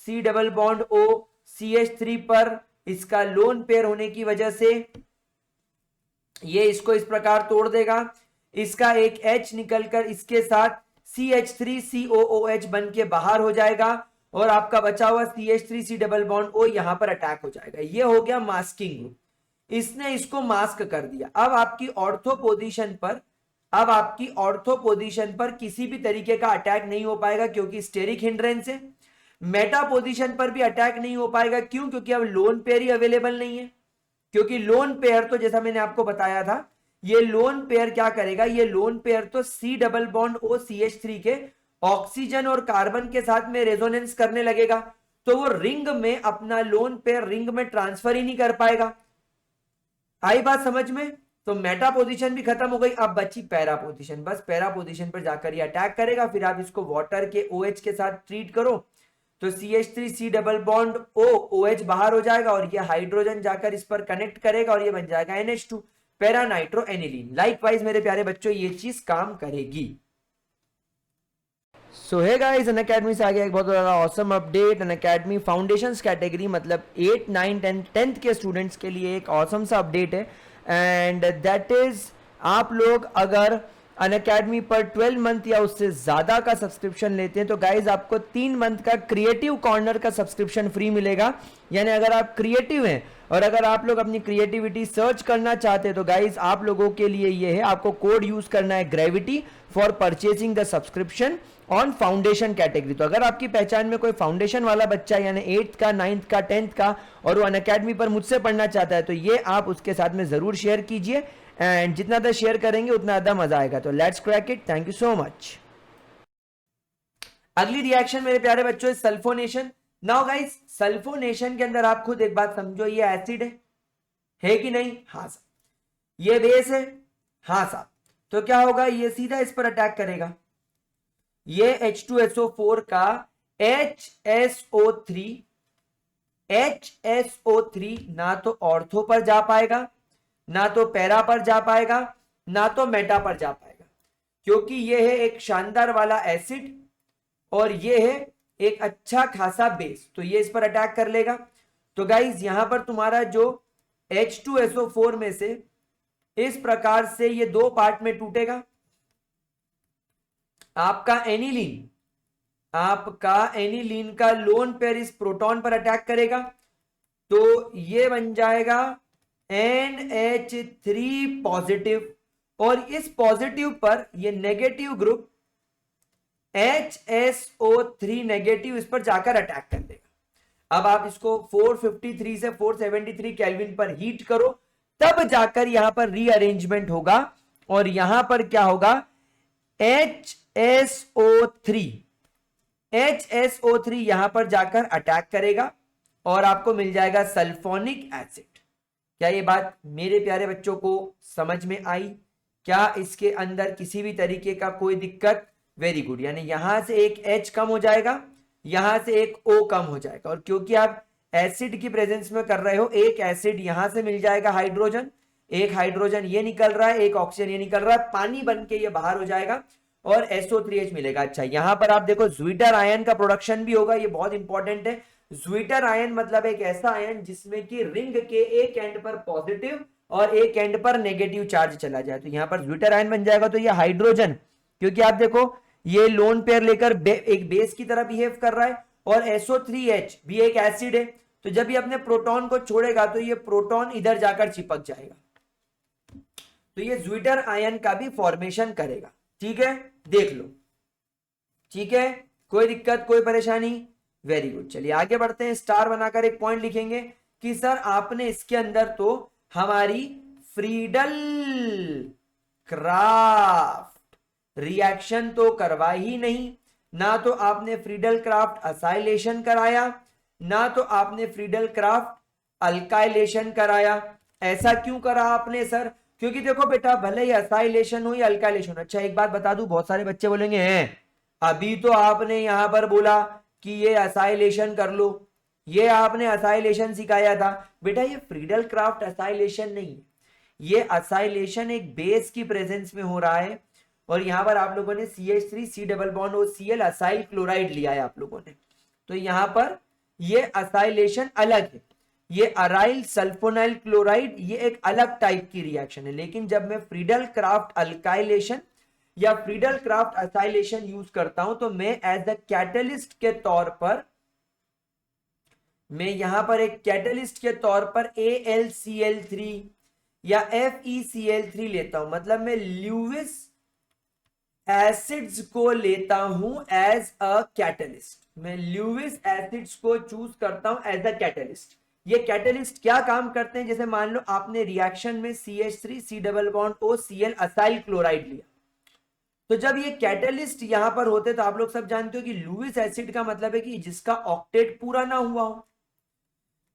C double bond O CH3 पर इसका लोन पेयर होने की वजह से ये इसको इस प्रकार तोड़ देगा, इसका एक H निकलकर इसके साथ CH3COOH बन के बाहर हो जाएगा और आपका बचा हुआ CH3 C double bond O यहां पर अटैक हो जाएगा। ये हो गया मास्किंग ग्रुप, इसने इसको मास्क कर दिया। अब आपकी ऑर्थो पोजीशन पर किसी भी तरीके का अटैक नहीं हो पाएगा क्योंकि स्टेरिक हिंड्रेंस है। मेटा पोजीशन पर भी अटैक नहीं हो पाएगा, क्यों? क्योंकि अब लोन पेयर ही अवेलेबल नहीं है। क्योंकि लोन पेयर तो जैसा मैंने आपको बताया था, ये लोन पेयर क्या करेगा? ये लोन पेयर तो C double bond O CH3 के ऑक्सीजन और कार्बन के साथ में रेजोनेंस करने लगेगा, तो वो रिंग में अपना लोन पेयर रिंग में ट्रांसफर ही नहीं कर पाएगा। आई बात समझ में? तो मेटा पोजीशन भी खत्म हो गई, अब बची पैरा पोजीशन। बस पैरा पोजीशन पर जाकर ये अटैक करेगा, फिर आप इसको वाटर के OH के साथ ट्रीट करो तो CH3 C double bond O OH बाहर हो जाएगा और ये हाइड्रोजन जाकर इस पर कनेक्ट करेगा और ये बन जाएगा NH2 para nitro aniline. Likewise मेरे प्यारे बच्चों ये चीज काम करेगी। सो हे गाइस, अनअकैडमी से आ गया एक बहुत बड़ा awesome update. Unacademy foundations category मतलब 8, 9, 10th के स्टूडेंट्स के लिए एक ऑसम सा अपडेट है एंड दैट इज आप लोग अगर अनअकैडमी पर 12 मंथ या उससे ज्यादा का सब्सक्रिप्शन लेते हैं तो गाइज आपको 3 मंथ का क्रिएटिव कॉर्नर का सब्सक्रिप्शन फ्री मिलेगा। यानी अगर आप क्रिएटिव हैं और अगर आप लोग अपनी क्रिएटिविटी सर्च करना चाहते हैं तो गाइज आप लोगों के लिए ये है, आपको कोड यूज करना है gravity for purchasing the subscription on foundation category. तो अगर आपकी पहचान में कोई फाउंडेशन वाला बच्चा यानी 8th का, 9th का, 10th का और वो अनअकैडमी पर मुझसे पढ़ना चाहता है तो ये आप उसके साथ में जरूर शेयर कीजिए, एंड जितना ज्यादा शेयर करेंगे उतना ज्यादा मजा आएगा। तो let's crack it, thank you so much. अगली रिएक्शन मेरे प्यारे बच्चों है सल्फोनेशन। नाउ गाइस सल्फोनेशन के अंदर आप खुद एक बात समझो, ये एसिड है कि नहीं? हाँ साहब। ये बेस है? हाँ साहब। तो क्या होगा, ये सीधा इस पर अटैक करेगा। ये H2SO4 का HSO3 ना तो ऑर्थो पर जा पाएगा, ना तो पैरा पर जा पाएगा, ना तो मेटा पर जा पाएगा, क्योंकि ये है एक शानदार वाला एसिड और ये है एक अच्छा खासा बेस, तो ये इस पर अटैक कर लेगा। तो गाइज यहां पर तुम्हारा जो H2SO4 में से इस प्रकार से ये दो पार्ट में टूटेगा। आपका एनिलीन का लोन पेयर इस प्रोटॉन पर अटैक करेगा, तो ये बन जाएगा NH3 पॉजिटिव, और इस पॉजिटिव पर ये नेगेटिव ग्रुप HSO3 नेगेटिव इस पर जाकर अटैक कर देगा। अब आप इसको 453 से 473 केल्विन पर हीट करो, तब जाकर यहां पर रीअरेंजमेंट होगा और यहां पर क्या होगा, HSO3 यहां पर जाकर अटैक करेगा और आपको मिल जाएगा सल्फोनिक एसिड। क्या ये बात मेरे प्यारे बच्चों को समझ में आई? क्या इसके अंदर किसी भी तरीके का कोई दिक्कत? Very good. यानी यहां से एक H कम हो जाएगा, यहां से एक O कम हो जाएगा, और क्योंकि आप एसिड की प्रेजेंस में कर रहे हो, एक एसिड यहां से मिल जाएगा हाइड्रोजन, एक हाइड्रोजन ये निकल रहा है, एक ऑक्सीजन ये निकल रहा है, पानी बन के ये बाहर हो जाएगा और SO3H मिलेगा। अच्छा यहां पर आप देखो ज्वीटर आयन का प्रोडक्शन भी होगा, ये बहुत इंपॉर्टेंट है। ज्वीटर आयन मतलब एक ऐसा आयन जिसमें कि रिंग के एक एंड पर पॉजिटिव और एक एंड पर नेगेटिव चार्ज चला जाए, तो यहां पर ज्वीटर आयन बन जाएगा। तो ये हाइड्रोजन, क्योंकि आप देखो ये लोन पेयर लेकर एक बेस की तरह बिहेव कर रहा है, और SO3H भी एक एसिड है, तो जब ये अपने प्रोटॉन को छोड़ेगा तो ये प्रोटॉन इधर जाकर चिपक जाएगा, तो ये ज्वीटर आयन का भी फॉर्मेशन करेगा। ठीक है, देख लो। ठीक है, कोई दिक्कत, कोई परेशानी? Very good. चलिए आगे बढ़ते हैं। स्टार बनाकर एक पॉइंट लिखेंगे कि सर आपने इसके अंदर तो हमारी फ्रीडल क्राफ्ट रिएक्शन तो करवा ही नहीं, ना तो आपने फ्रीडल क्राफ्ट असाइलेशन कराया, ना तो आपने फ्रीडल क्राफ्ट अल्काइलेशन कराया। ऐसा क्यों करा आपने सर? क्योंकि देखो बेटा, भले ही असाइलेशन हो या अल्काइलेशन। अच्छा एक बात बता दूं, बहुत सारे बच्चे बोलेंगे हैं अभी तो आपने यहां पर बोला कि ये असाइलेशन कर लो, ये आपने असाइलेशन सिखाया था। बेटा ये फ्रीडल क्राफ्ट असाइलेशन नहीं है, ये असाइलेशन एक बेस की प्रेजेंस में हो रहा है, और यहां पर आप लोगों ने CH3C डबल बॉन्ड और Cl असाइल क्लोराइड लिया है आप लोगों ने, तो यहां पर ये असाइलेशन अलग है। ये अराइल सल्फोनाइल क्लोराइड ये एक अलग टाइप की रिएक्शन है, लेकिन जब मैं फ्रीडल क्राफ्ट अल्काइलेशन या फ्रीडल क्राफ्ट असाइलेशन यूज करता हूं तो मैं एज अ कैटलिस्ट के तौर पर, मैं यहां पर एक कैटलिस्ट के तौर पर AlCl3 या FeCl3 लेता हूं, मतलब मैं ल्यूविस एसिड्स को लेता हूं एज अ कैटलिस्ट। मैं ल्यूविस एसिड्स को चूज करता हूं एज अ कैटलिस्ट। ये कैटलिस्ट क्या काम करते हैं? जैसे मान लो आपने रिएक्शन में CH3C double bond O Cl acyl chloride लिया, तो जब ये कैटलिस्ट यहां पर होते तो आप लोग सब जानते हो कि लुईस एसिड का मतलब है कि जिसका ऑक्टेट पूरा ना हुआ हो,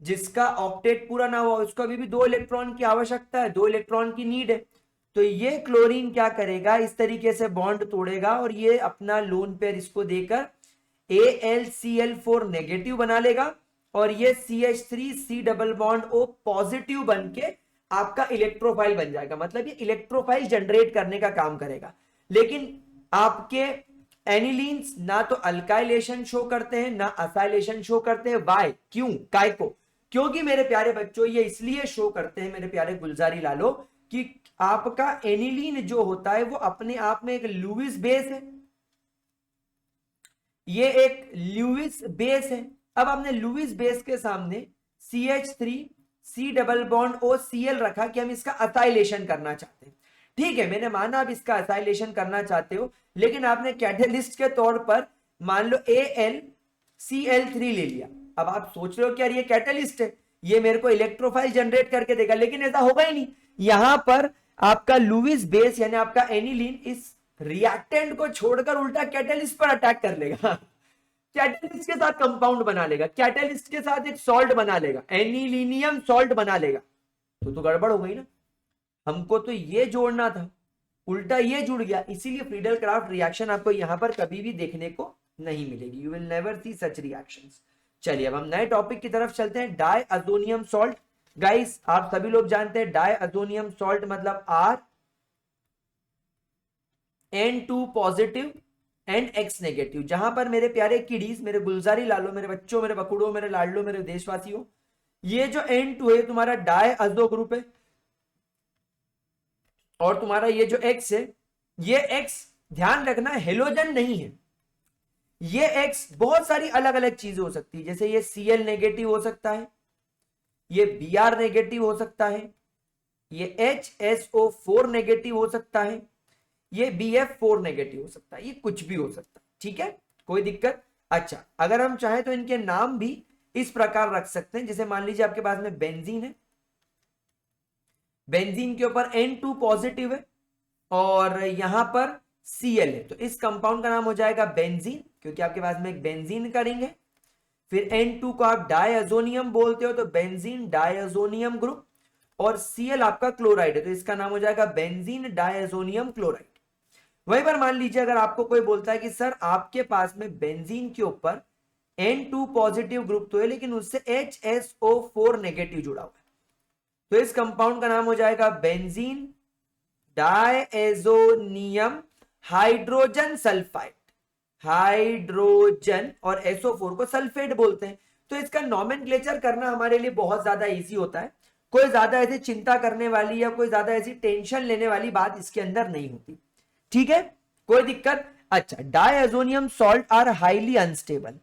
जिसका ऑक्टेट पूरा ना हुआ उसको अभी भी 2 इलेक्ट्रॉन की आवश्यकता है, 2 इलेक्ट्रॉन की नीड है। तो ये क्लोरीन क्या करेगा, इस तरीके से बॉन्ड तोड़ेगा और ये अपना लोन पेयर इसको देकर AlCl4 नेगेटिव बना लेगा, और ये CH3C double bond O positive बन के आपका इलेक्ट्रोफाइल बन जाएगा। मतलब ये इलेक्ट्रोफाइल जनरेट करने का काम करेगा। लेकिन आपके एनिलीन्स ना तो अल्काइलेशन शो करते हैं ना असाइलेशन शो करते हैं। वाई? क्यों? काय को? क्योंकि मेरे प्यारे बच्चों ये इसलिए शो करते हैं मेरे प्यारे गुलजारी लालो कि आपका एनिलीन जो होता है वो अपने आप में एक लुईस बेस है, ये एक लुईस बेस है। अब हमने लुईस बेस के सामने CH3 C double bond OCl रखा कि हम इसका असाइलेशन करना चाहते हैं। ठीक है, मैंने माना आप इसका असाइलेशन करना चाहते हो, लेकिन आपने कैटेलिस्ट के तौर पर मान लो AlCl3 ले लिया। अब आप सोच रहे हो कि यार ये कैटेलिस्ट है, ये मेरे को इलेक्ट्रोफाइल जनरेट करके देगा, लेकिन ऐसा होगा ही नहीं। यहां पर आपका लुईस बेस यानी आपका एनिलीन इस रिएक्टेंट को छोड़कर उल्टा कैटेलिस्ट पर अटैक कर लेगा, कैटेलिस्ट के साथ कंपाउंड बना लेगा, कैटेलिस्ट के साथ एक सॉल्ट बना लेगा, एनिलीनियम सॉल्ट बना लेगा। तो गड़बड़ हो गई ना, हमको तो ये जोड़ना था, उल्टा ये जुड़ गया। इसीलिए फ्रीडल क्राफ्ट रिएक्शन आपको यहां पर कभी भी देखने को नहीं मिलेगी, you will never see such reactions. चलिए अब हम नए टॉपिक की तरफ चलते हैं, डाइअज़ोनियम सॉल्ट। गाइस आप सभी लोग जानते हैं डाइअज़ोनियम सॉल्ट मतलब N2 positive and X negative. जहां पर मेरे प्यारे किडीज, मेरे गुलजारी लालो, मेरे बच्चों, मेरे बकुड़ों, मेरे लाडलो, मेरे देशवासियों, ये जो N2 है तुम्हारा डाइअज़ो ग्रुप है, और तुम्हारा ये जो X है, ये X ध्यान रखना हेलोजन नहीं है, ये X बहुत सारी अलग अलग चीजें हो सकती है। जैसे ये Cl नेगेटिव हो सकता है, ये Br नेगेटिव हो सकता है, ये HSO4 नेगेटिव हो सकता है, ये BF4 नेगेटिव हो सकता है, ये कुछ भी हो सकता है। ठीक है, कोई दिक्कत। अच्छा, अगर हम चाहें तो इनके नाम भी इस प्रकार रख सकते हैं। जैसे मान लीजिए आपके पास में बेंजीन है, बेंजीन के ऊपर N2 पॉजिटिव है और यहां पर Cl है, तो इस कंपाउंड का नाम हो जाएगा बेंजीन, क्योंकि आपके पास में एक बेंजीन का रिंग है। फिर N2 को आप डाइअज़ोनियम बोलते हो, तो बेंजीन डाइअज़ोनियम ग्रुप, और Cl आपका क्लोराइड है, तो इसका नाम हो जाएगा बेंजीन डाइअज़ोनियम क्लोराइड। वहीं पर मान लीजिए अगर आपको कोई बोलता है कि सर आपके पास में बेंजीन के ऊपर N2 पॉजिटिव ग्रुप तो है, लेकिन उससे HSO4 नेगेटिव जुड़ा हुआ है, तो इस कंपाउंड का नाम हो जाएगा बेंजीन डाइअज़ोनियम हाइड्रोजन सल्फाइड। हाइड्रोजन और SO4 को सल्फेट बोलते हैं। तो इसका नॉमेनक्लेचर करना हमारे लिए बहुत ज्यादा इजी होता है, कोई ज्यादा ऐसी चिंता करने वाली या कोई ज्यादा ऐसी टेंशन लेने वाली बात इसके अंदर नहीं होती। ठीक है, कोई दिक्कत। अच्छा, diazonium salt are highly unstable,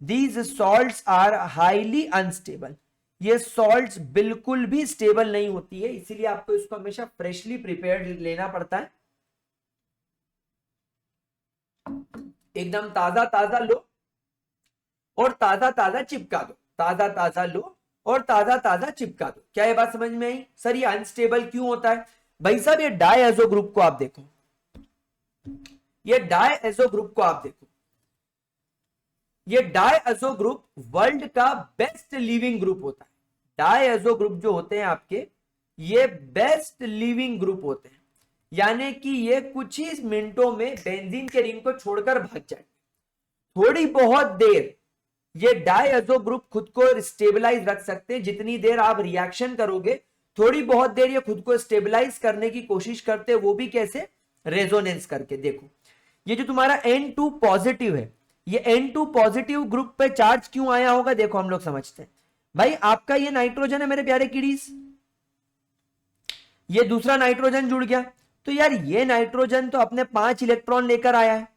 these salts are highly unstable. ये सॉल्ट्स बिल्कुल भी स्टेबल नहीं होती है, इसीलिए आपको इसको हमेशा फ्रेशली प्रिपेयर्ड लेना पड़ता है। एकदम ताजा ताजा लो और ताजा ताजा चिपका दो, ताजा ताजा लो और ताजा ताजा चिपका दो। क्या ये बात समझ में आई? सर ये अनस्टेबल क्यों होता है? भाई साहब ये डाइअज़ो ग्रुप को आप देखो, ये डाइअज़ो ग्रुप को आप देखो, ये डाइअज़ो ग्रुप वर्ल्ड का बेस्ट लिविंग ग्रुप होता है। डाइअज़ो ग्रुप जो होते हैं आपके, ये बेस्ट लिविंग ग्रुप होते हैं, यानी कि ये कुछ ही मिनटों में बेंजीन के रिंग को छोड़कर भाग जाएंगे। थोड़ी बहुत देर ये डाइअज़ो ग्रुप खुद को स्टेबलाइज रख सकते हैं, जितनी देर आप रिएक्शन करोगे थोड़ी बहुत देर ये खुद को स्टेबलाइज करने की कोशिश करते हैं, वो भी कैसे? रेजोनेंस करके। देखो ये जो तुम्हारा N2 पॉजिटिव है, ये N2 पॉजिटिव ग्रुप पे चार्ज क्यों आया होगा? देखो हम लोग समझते हैं। भाई आपका ये नाइट्रोजन है मेरे प्यारे किडीज, ये दूसरा नाइट्रोजन जुड़ गया, तो यार ये नाइट्रोजन तो अपने 5 इलेक्ट्रॉन लेकर आया है,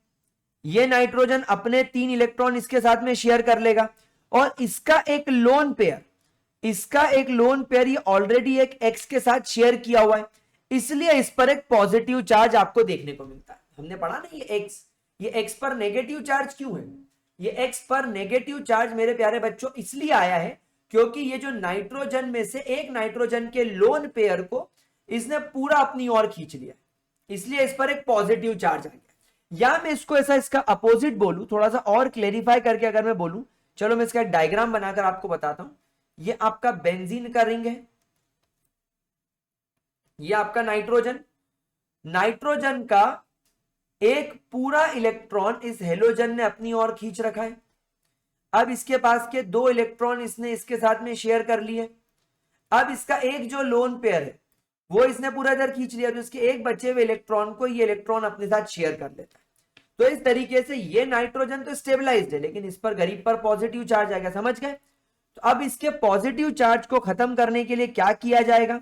ये नाइट्रोजन अपने 3 इलेक्ट्रॉन इसके साथ में शेयर कर लेगा, और इसका एक लोन पेयर, इसका एक लोन पेयर ये ऑलरेडी एक X के साथ शेयर किया हुआ है, इसलिए इस पर एक पॉजिटिव चार्ज आपको देखने को मिलता है। हमने पढ़ा ना ये X पर नेगेटिव चार्ज क्यों है? ये X पर नेगेटिव चार्ज मेरे प्यारे बच्चों इसलिए आया है क्योंकि ये जो नाइट्रोजन में से एक नाइट्रोजन के लोन पेयर को इसने पूरा अपनी ओर खींच लिया, इसलिए इस पर एक पॉजिटिव चार्ज आ गया। या मैं इसको ऐसा इसका अपोजिट बोलूं, थोड़ा सा और क्लेरिफाई करके अगर मैं बोलूं, चलो मैं इसका एक डायग्राम बनाकर आपको बताता हूं। ये आपका बेंजीन का रिंग है, ये आपका नाइट्रोजन, नाइट्रोजन का एक पूरा इलेक्ट्रॉन इस हेलोजन ने अपनी ओर खींच रखा है। अब इसके पास के 2 इलेक्ट्रॉन इसने इसके साथ में शेयर कर लिए। अब इसका एक जो लोन पेयर है वो इसने पूरा इधर खींच लिया, तो इसके एक बचे हुए इलेक्ट्रॉन को ये इलेक्ट्रॉन अपने साथ शेयर कर लेता है। तो इस तरीके से ये नाइट्रोजन तो स्टेबलाइज्ड है, लेकिन इस पर गरीब पर पॉजिटिव चार्ज आएगा, समझ गए? तो अब इसके पॉजिटिव चार्ज को खत्म करने के लिए क्या किया जाएगा?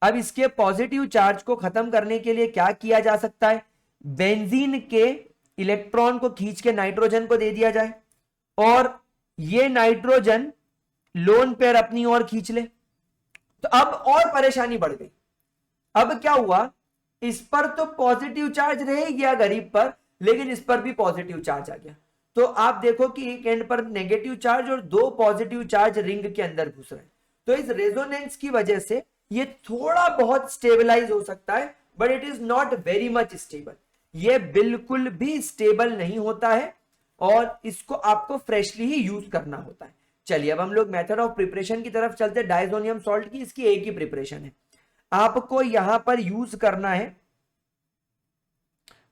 अब इसके पॉजिटिव चार्ज को खत्म करने के लिए क्या किया जा सकता है? बेंजीन के इलेक्ट्रॉन को खींच के नाइट्रोजन को दे दिया जाए और ये नाइट्रोजन लोन पेयर अपनी ओर खींच ले। तो अब और परेशानी बढ़ गई। अब क्या हुआ, इस पर तो पॉजिटिव चार्ज रह ही गया गरीब पर, लेकिन इस पर भी पॉजिटिव चार्ज आ गया। तो आप देखो कि एक एंड पर नेगेटिव चार्ज और दो पॉजिटिव चार्ज रिंग के अंदर घुस रहे हैं। तो इस रेजोनेंस की वजह से ये थोड़ा बहुत स्टेबलाइज हो सकता है, but it is not very much stable. ये बिल्कुल भी स्टेबल नहीं होता है और इसको आपको फ्रेशली ही यूज करना होता है। चलिए अब हम लोग मेथड ऑफ प्रिपरेशन की तरफ चलते हैं। डायजोनियम सॉल्ट की इसकी एक ही प्रिपरेशन है। आपको यहां पर यूज करना है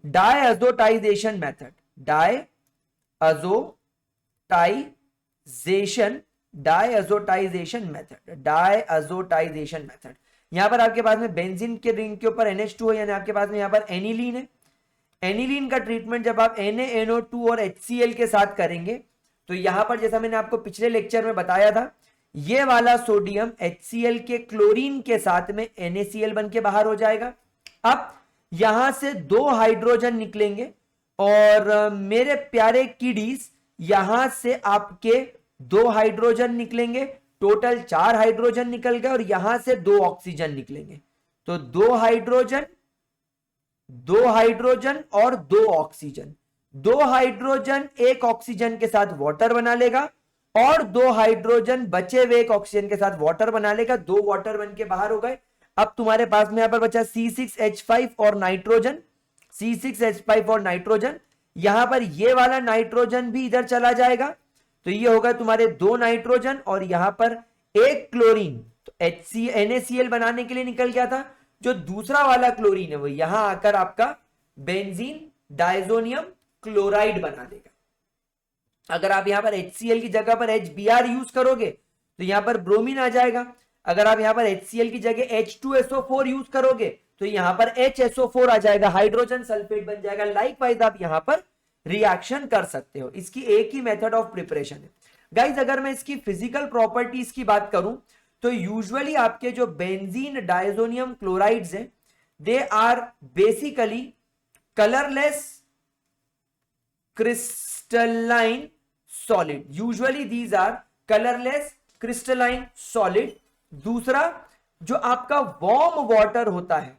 डायअजोटाइजेशन मेथड। डायअजोटाइजेशन मेथड। यहां पर आपके पास में बेंजीन के रिंग के ऊपर NH2 है, यानी आपके पास में यहां पर एनिलीन है। एनिलीन का ट्रीटमेंट जब आप NaNO2 और HCl के साथ करेंगे तो यहां पर जैसा मैंने आपको पिछले लेक्चर में बताया था, ये वाला सोडियम HCl के क्लोरीन के साथ में NaCl बन के बाहर हो जाएगा। अब यहां से दो हाइड्रोजन निकलेंगे और मेरे प्यारे किडीज यहां से आपके दो हाइड्रोजन निकलेंगे, टोटल 4 हाइड्रोजन निकल गए और यहां से दो ऑक्सीजन निकलेंगे। तो दो हाइड्रोजन और दो ऑक्सीजन, दो हाइड्रोजन एक ऑक्सीजन के साथ वाटर बना लेगा और दो हाइड्रोजन बचे हुए एक ऑक्सीजन के साथ वाटर बना लेगा। दो वाटर बन के बाहर हो गए। अब तुम्हारे पास में यहां पर बचा C6H5 और नाइट्रोजन, C6H5 और नाइट्रोजन। यहां पर ये वाला नाइट्रोजन भी इधर चला जाएगा, तो ये होगा तुम्हारे दो नाइट्रोजन और यहां पर एक क्लोरीन। तो NaCl बनाने के लिए निकल गया था। जो दूसरा वाला क्लोरीन है वो यहां आकर आपका बेंजीन डायजोनियम क्लोराइड बना देगा। अगर आप यहां पर HCl की जगह पर HBr यूज करोगे तो यहां पर ब्रोमीन आ जाएगा। अगर आप यहां पर HCl की जगह H2SO4 यूज करोगे तो यहां पर HSO4 आ जाएगा, हाइड्रोजन सल्फेट बन जाएगा। लाइकवाइज आप यहां पर रिएक्शन कर सकते हो। इसकी एक ही मेथड ऑफ प्रिपरेशन है। गाइज अगर मैं इसकी फिजिकल प्रॉपर्टीज की बात करूं तो यूजुअली आपके जो बेंजीन डायजोनियम क्लोराइड्स हैं, they are basically colourless crystalline solid. Usually these are colourless crystalline solid. दूसरा, जो आपका वार्म वाटर होता है,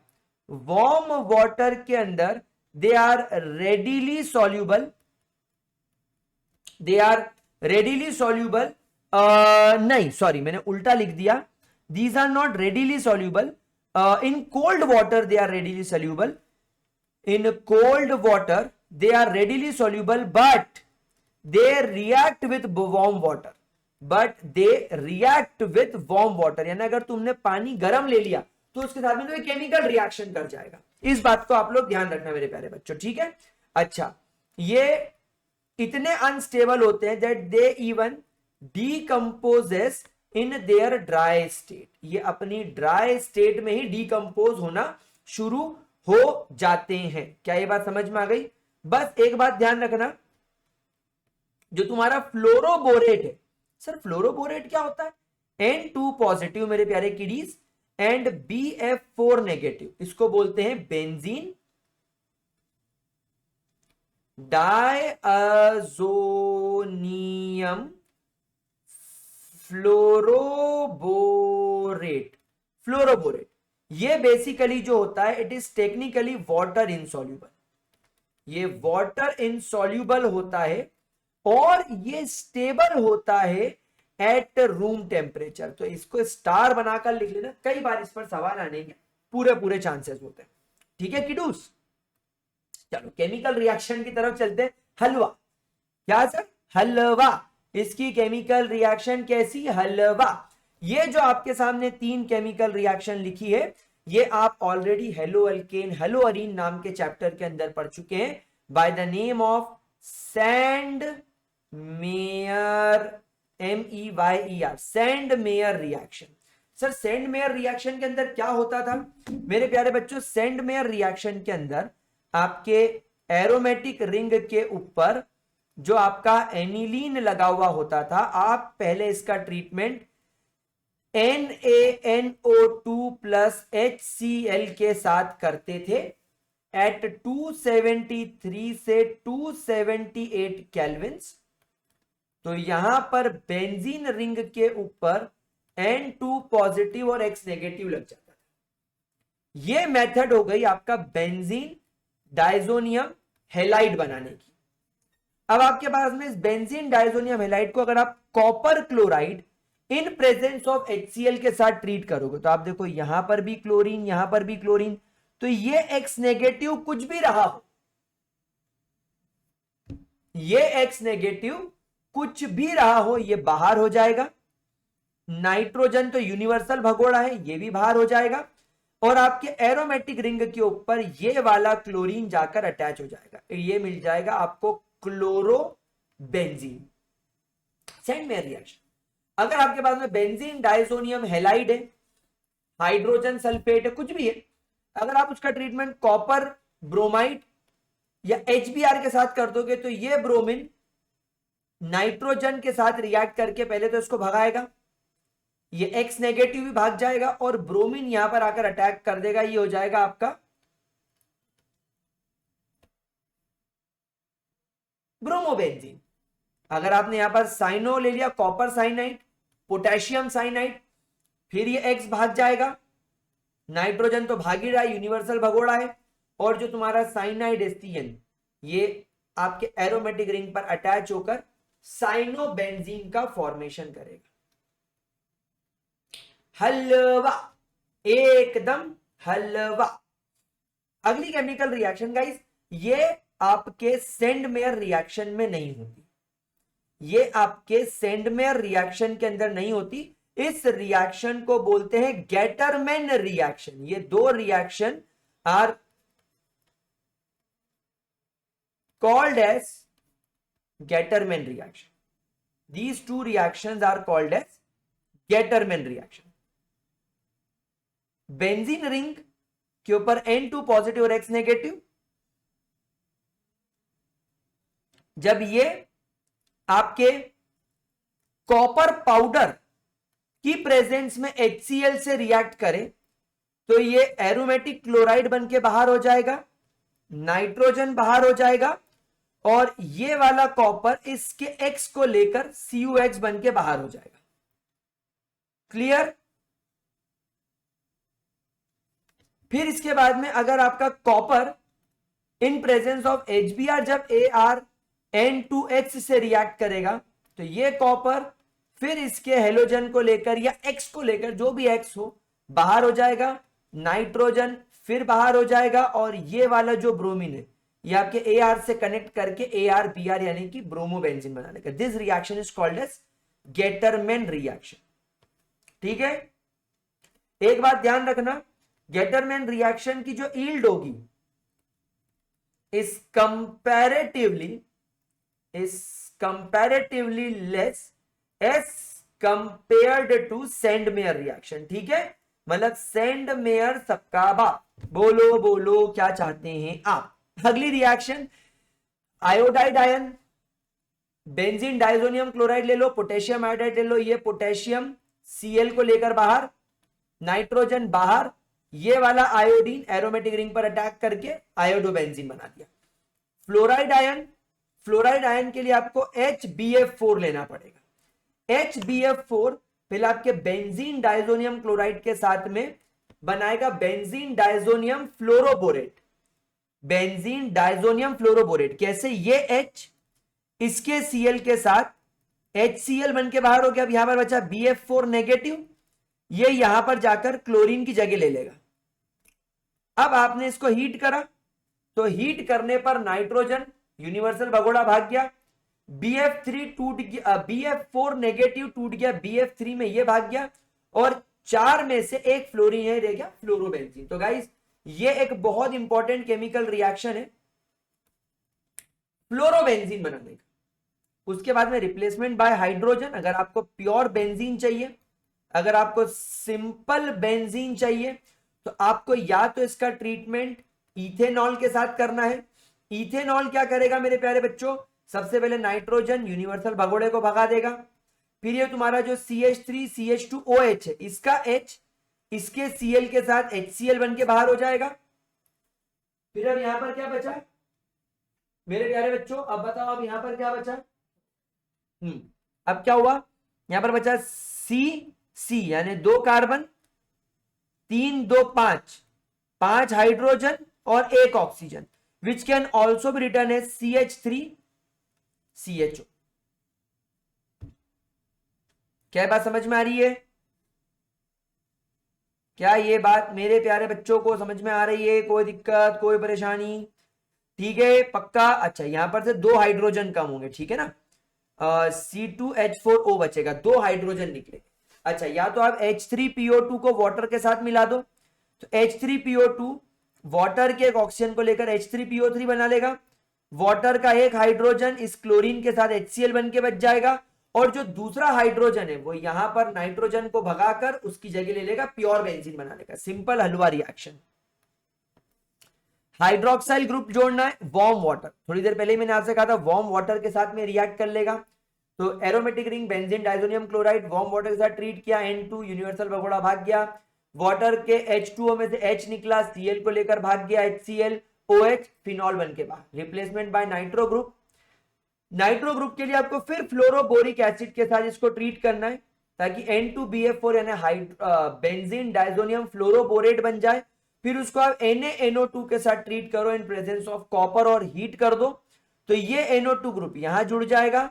वार्म वाटर के अंदर दे आर रेडिली सॉल्यूबल, नहीं सॉरी मैंने उल्टा लिख दिया। These are not readily soluble in cold water, they are readily soluble in cold water, they are readily soluble but they react with warm water, यानी अगर तुमने पानी गर्म ले लिया तो उसके साथ में तो केमिकल रिएक्शन कर जाएगा। इस बात को आप लोग ध्यान रखना मेरे प्यारे बच्चों, ठीक है। अच्छा, ये इतने अनस्टेबल होते हैं that they even decomposes in their dry state, ये अपनी ड्राई स्टेट में ही डिकम्पोज होना शुरू हो जाते हैं। क्या ये बात समझ में आ गई? बस एक बात ध्यान रखना, जो तुम्हारा फ्लोरोबोरेट है, सर फ्लोरोबोरेट क्या होता है? N2 पॉजिटिव मेरे प्यारे किडीज एंड BF4 नेगेटिव, इसको बोलते हैं बेंजीन डायअजोनियम फ्लोरोबोरेट। ये बेसिकली जो होता है, it is technically water insoluble. ये वाटर इनसॉल्यूबल होता है और ये स्टेबल होता है एट रूम टेम्परेचर। तो इसको स्टार बनाकर लिख लेना, कई बार इस पर सवाल आने के पूरे चांसेस होते हैं, ठीक है किडूस। चलो केमिकल रिएक्शन की तरफ चलते हैं। हलवा, क्या सर? हलवा। इसकी केमिकल रिएक्शन कैसी? हलवा। ये जो आपके सामने तीन केमिकल रिएक्शन लिखी है, ये आप already hello alkane hello Areen नाम के चैप्टर के अंदर पढ़ चुके हैं, by the name of sand mayor, MEYER, sand mayor reaction. Sir sand mayor reaction के अंदर क्या होता था मेरे प्यारे बच्चों? सैंड मेयर रिएक्शन के अंदर आपके एरोमेटिक रिंग के ऊपर जो आपका एनिलीन लगा हुआ होता था, आप पहले इसका ट्रीटमेंट NaNO2 प्लस HCl के साथ करते थे एट 273 से 278 केल्विन। तो यहां पर बेंजीन रिंग के ऊपर N2 पॉजिटिव और X नेगेटिव लग जाता था। ये मेथड हो गई आपका बेंजीन डाइजोनियम हैलाइड बनाने की। अब आपके पास में इस बेंजीन डाइजोनियम हैलाइड को अगर आप copper chloride in presence of HCl के साथ ट्रीट करोगे तो आप देखो यहां पर भी क्लोरीन, यहां पर भी क्लोरीन, तो ये X नेगेटिव कुछ भी रहा हो, ये X नेगेटिव कुछ भी रहा हो, ये बाहर हो जाएगा। नाइट्रोजन तो यूनिवर्सल भगोड़ा है, ये भी बाहर हो जाएगा और आपके एरोमेटिक रिंग के ऊपर ये वाला क्लोरीन जाकर अटैच हो जाएगा, ये मिल जाएगा आपको क्लोरोबेंजीन। सेंड में रिएक्शन अगर आपके पास में बेंजीन डाइजोनियम हैलाइड है, हाइड्रोजन सल्फेट है, कुछ भी है, अगर आप उसका ट्रीटमेंट कॉपर ब्रोमाइड या HBr के साथ कर दोगे तो ये ब्रोमीन नाइट्रोजन के साथ रिएक्ट करके पहले तो इसको भगाएगा, ये X नेगेटिव भी भाग जाएगा और ब्रोमीन यहां पर आकर अटैक कर देगा, ये हो जाएगा आपका ब्रोमोबेंजीन। अगर आपने यहां पर साइनो ले लिया, कॉपर साइनाइड, पोटेशियम साइनाइड, फिर ये X भाग जाएगा, नाइट्रोजन तो भाग ही रहा है, यूनिवर्सल भगोड़ा है, और जो तुम्हारा साइनाइड एस्टियन ये आपके एरोमेटिक रिंग पर अटैच होकर साइनोबेंजीन का फॉर्मेशन करेगा। हलवा, एकदम हलवा। अगली केमिकल रिएक्शन गाइस, ये आपके सेंडमेयर रिएक्शन में नहीं होती, ये आपके सेंडमेयर रिएक्शन के अंदर नहीं होती। इस रिएक्शन को बोलते हैं गेटरमैन रिएक्शन। ये दो reaction are called as Gattermann reaction. These two reactions are called as Gattermann reaction. Benzene ring के ऊपर N2 पॉजिटिव और X नेगेटिव, जब ये आपके कॉपर पाउडर की प्रेजेंस में HCl से रिएक्ट करे तो ये एरोमेटिक क्लोराइड बन के बाहर हो जाएगा, नाइट्रोजन बाहर हो जाएगा और ये वाला कॉपर इसके X को लेकर CuH बन के बाहर हो जाएगा। क्लियर? फिर इसके बाद में अगर आपका copper in presence of HBr जब ArN2H से रिएक्ट करेगा तो ये कॉपर फिर इसके हेलोजन को लेकर या X को लेकर, जो भी X हो, बाहर हो जाएगा, नाइट्रोजन फिर बाहर हो जाएगा और ये वाला जो ब्रोमीन है ये आपके Ar से कनेक्ट करके ArBr यानी कि ब्रोमोबेंजीन बनाने का। This reaction is called as Gattermann reaction. ठीक है, एक बात ध्यान रखना, गेटरमैन रिएक्शन की जो यील्ड होगी is comparatively less as compared to Sandmeyer reaction. ठीक है, मतलब सेंडमेयर सबका बाप। बोलो बोलो क्या चाहते हैं आप। अगली reaction, iodide ion, benzene diazonium chloride ले लो, पोटेशियम आयोडाइड ले लो, ये पोटेशियम Cl को लेकर बाहर, नाइट्रोजन बाहर, ये वाला आयोडीन एरोमेटिक रिंग पर अटैक करके आयोडोबेंजीन बना दिया। फ्लोराइड आयन, फ्लोराइड आयन के लिए आपको HbF4 लेना पड़ेगा। HbF4 पहले आपके बेंजीन डाइजोनियम क्लोराइड के साथ में बनाएगा benzene diazonium fluoroborate. Benzene diazonium fluoroborate कैसे, ये H इसके Cl के साथ HCl बन के बाहर हो गया। अब यहां पर बचा BF4 नेगेटिव, ये यहां पर जाकर क्लोरीन की जगह ले लेगा। अब आपने इसको हीट करा तो हीट करने पर नाइट्रोजन यूनिवर्सल भगोड़ा भाग गया, BF3 टूट गया, BF4 नेगेटिव टूट गया BF3 में, ये भाग गया और चार में से एक फ्लोरीन है, रह गया फ्लोरोबेंजीन। तो गाइस ये एक बहुत इंपॉर्टेंट केमिकल रिएक्शन है फ्लोरोबेंजीन बनाने का। उसके बाद में रिप्लेसमेंट बाय हाइड्रोजन। अगर आपको प्योर बेंजीन चाहिए, अगर आपको सिंपल बेंजीन चाहिए तो आपको या तो इसका ट्रीटमेंट इथेनॉल के साथ करना है। इथेनॉल क्या करेगा मेरे प्यारे बच्चों, सबसे पहले नाइट्रोजन यूनिवर्सल भगोड़े को भगा देगा, फिर ये तुम्हारा जो CH3 CH2OH है इसका H इसके Cl के साथ HCl बन के बाहर हो जाएगा। फिर अब यहां पर क्या बचा मेरे प्यारे बच्चों, अब बताओ अब यहां पर क्या बचा। अब क्या हुआ, यहां पर बचा सी, यानी 2 कार्बन, 3 2 5, 5 हाइड्रोजन और 1 oxygen, which can also be written as CH3CHO। क्या बात समझ में आ रही है? क्या ये बात मेरे प्यारे बच्चों को समझ में आ रही है? कोई दिक्कत, कोई परेशानी? ठीक है, पक्का। अच्छा, यहां पर से 2 हाइड्रोजन कम होंगे, ठीक है ना। C2H4O बचेगा, 2 हाइड्रोजन निकले। अच्छा, या तो आप H3PO2 को वाटर के साथ मिला दो, तो H3PO2 वाटर के एक ऑक्सीजन को लेकर H3PO3 बना लेगा। वाटर का एक हाइड्रोजन इस क्लोरीन के साथ HCl बन के बच जाएगा, और जो दूसरा हाइड्रोजन है वो यहां पर नाइट्रोजन को भगाकर उसकी जगह ले लेगा, प्योर बेंजीन बना लेगा। सिंपल हलवा रिएक्शन। हाइड्रोक्साइल ग्रुप जोड़ना है, वार्म वाटर, थोड़ी देर पहले ही मैंने आपसे कहा था वार्म वाटर के साथ में रिएक्ट कर लेगा। तो aromatic ring benzene diazonium chloride warm water के साथ ट्रीट किया, N2 यूनिवर्सल भगोड़ा भाग गया, वाटर के H2O में से H निकला, Cl को लेकर भाग गया, HCl OH फिनॉल बन के बाहर, replacement bye nitro group. Nitro group के लिए आपको फिर फ्लोरोबोरिक एसिड के साथ इसको ट्रीट करना है, ताकि N2BF4 यानी बेंजीन डाइजोनियम फ्लोरोबोरेट बन जाए। फिर उसको आप NaNO2 के साथ ट्रीट करो इन प्रेजेंस ऑफ कॉपर और हीट कर दो, तो ये NO2 ग्रुप यहां जुड़ जाएगा,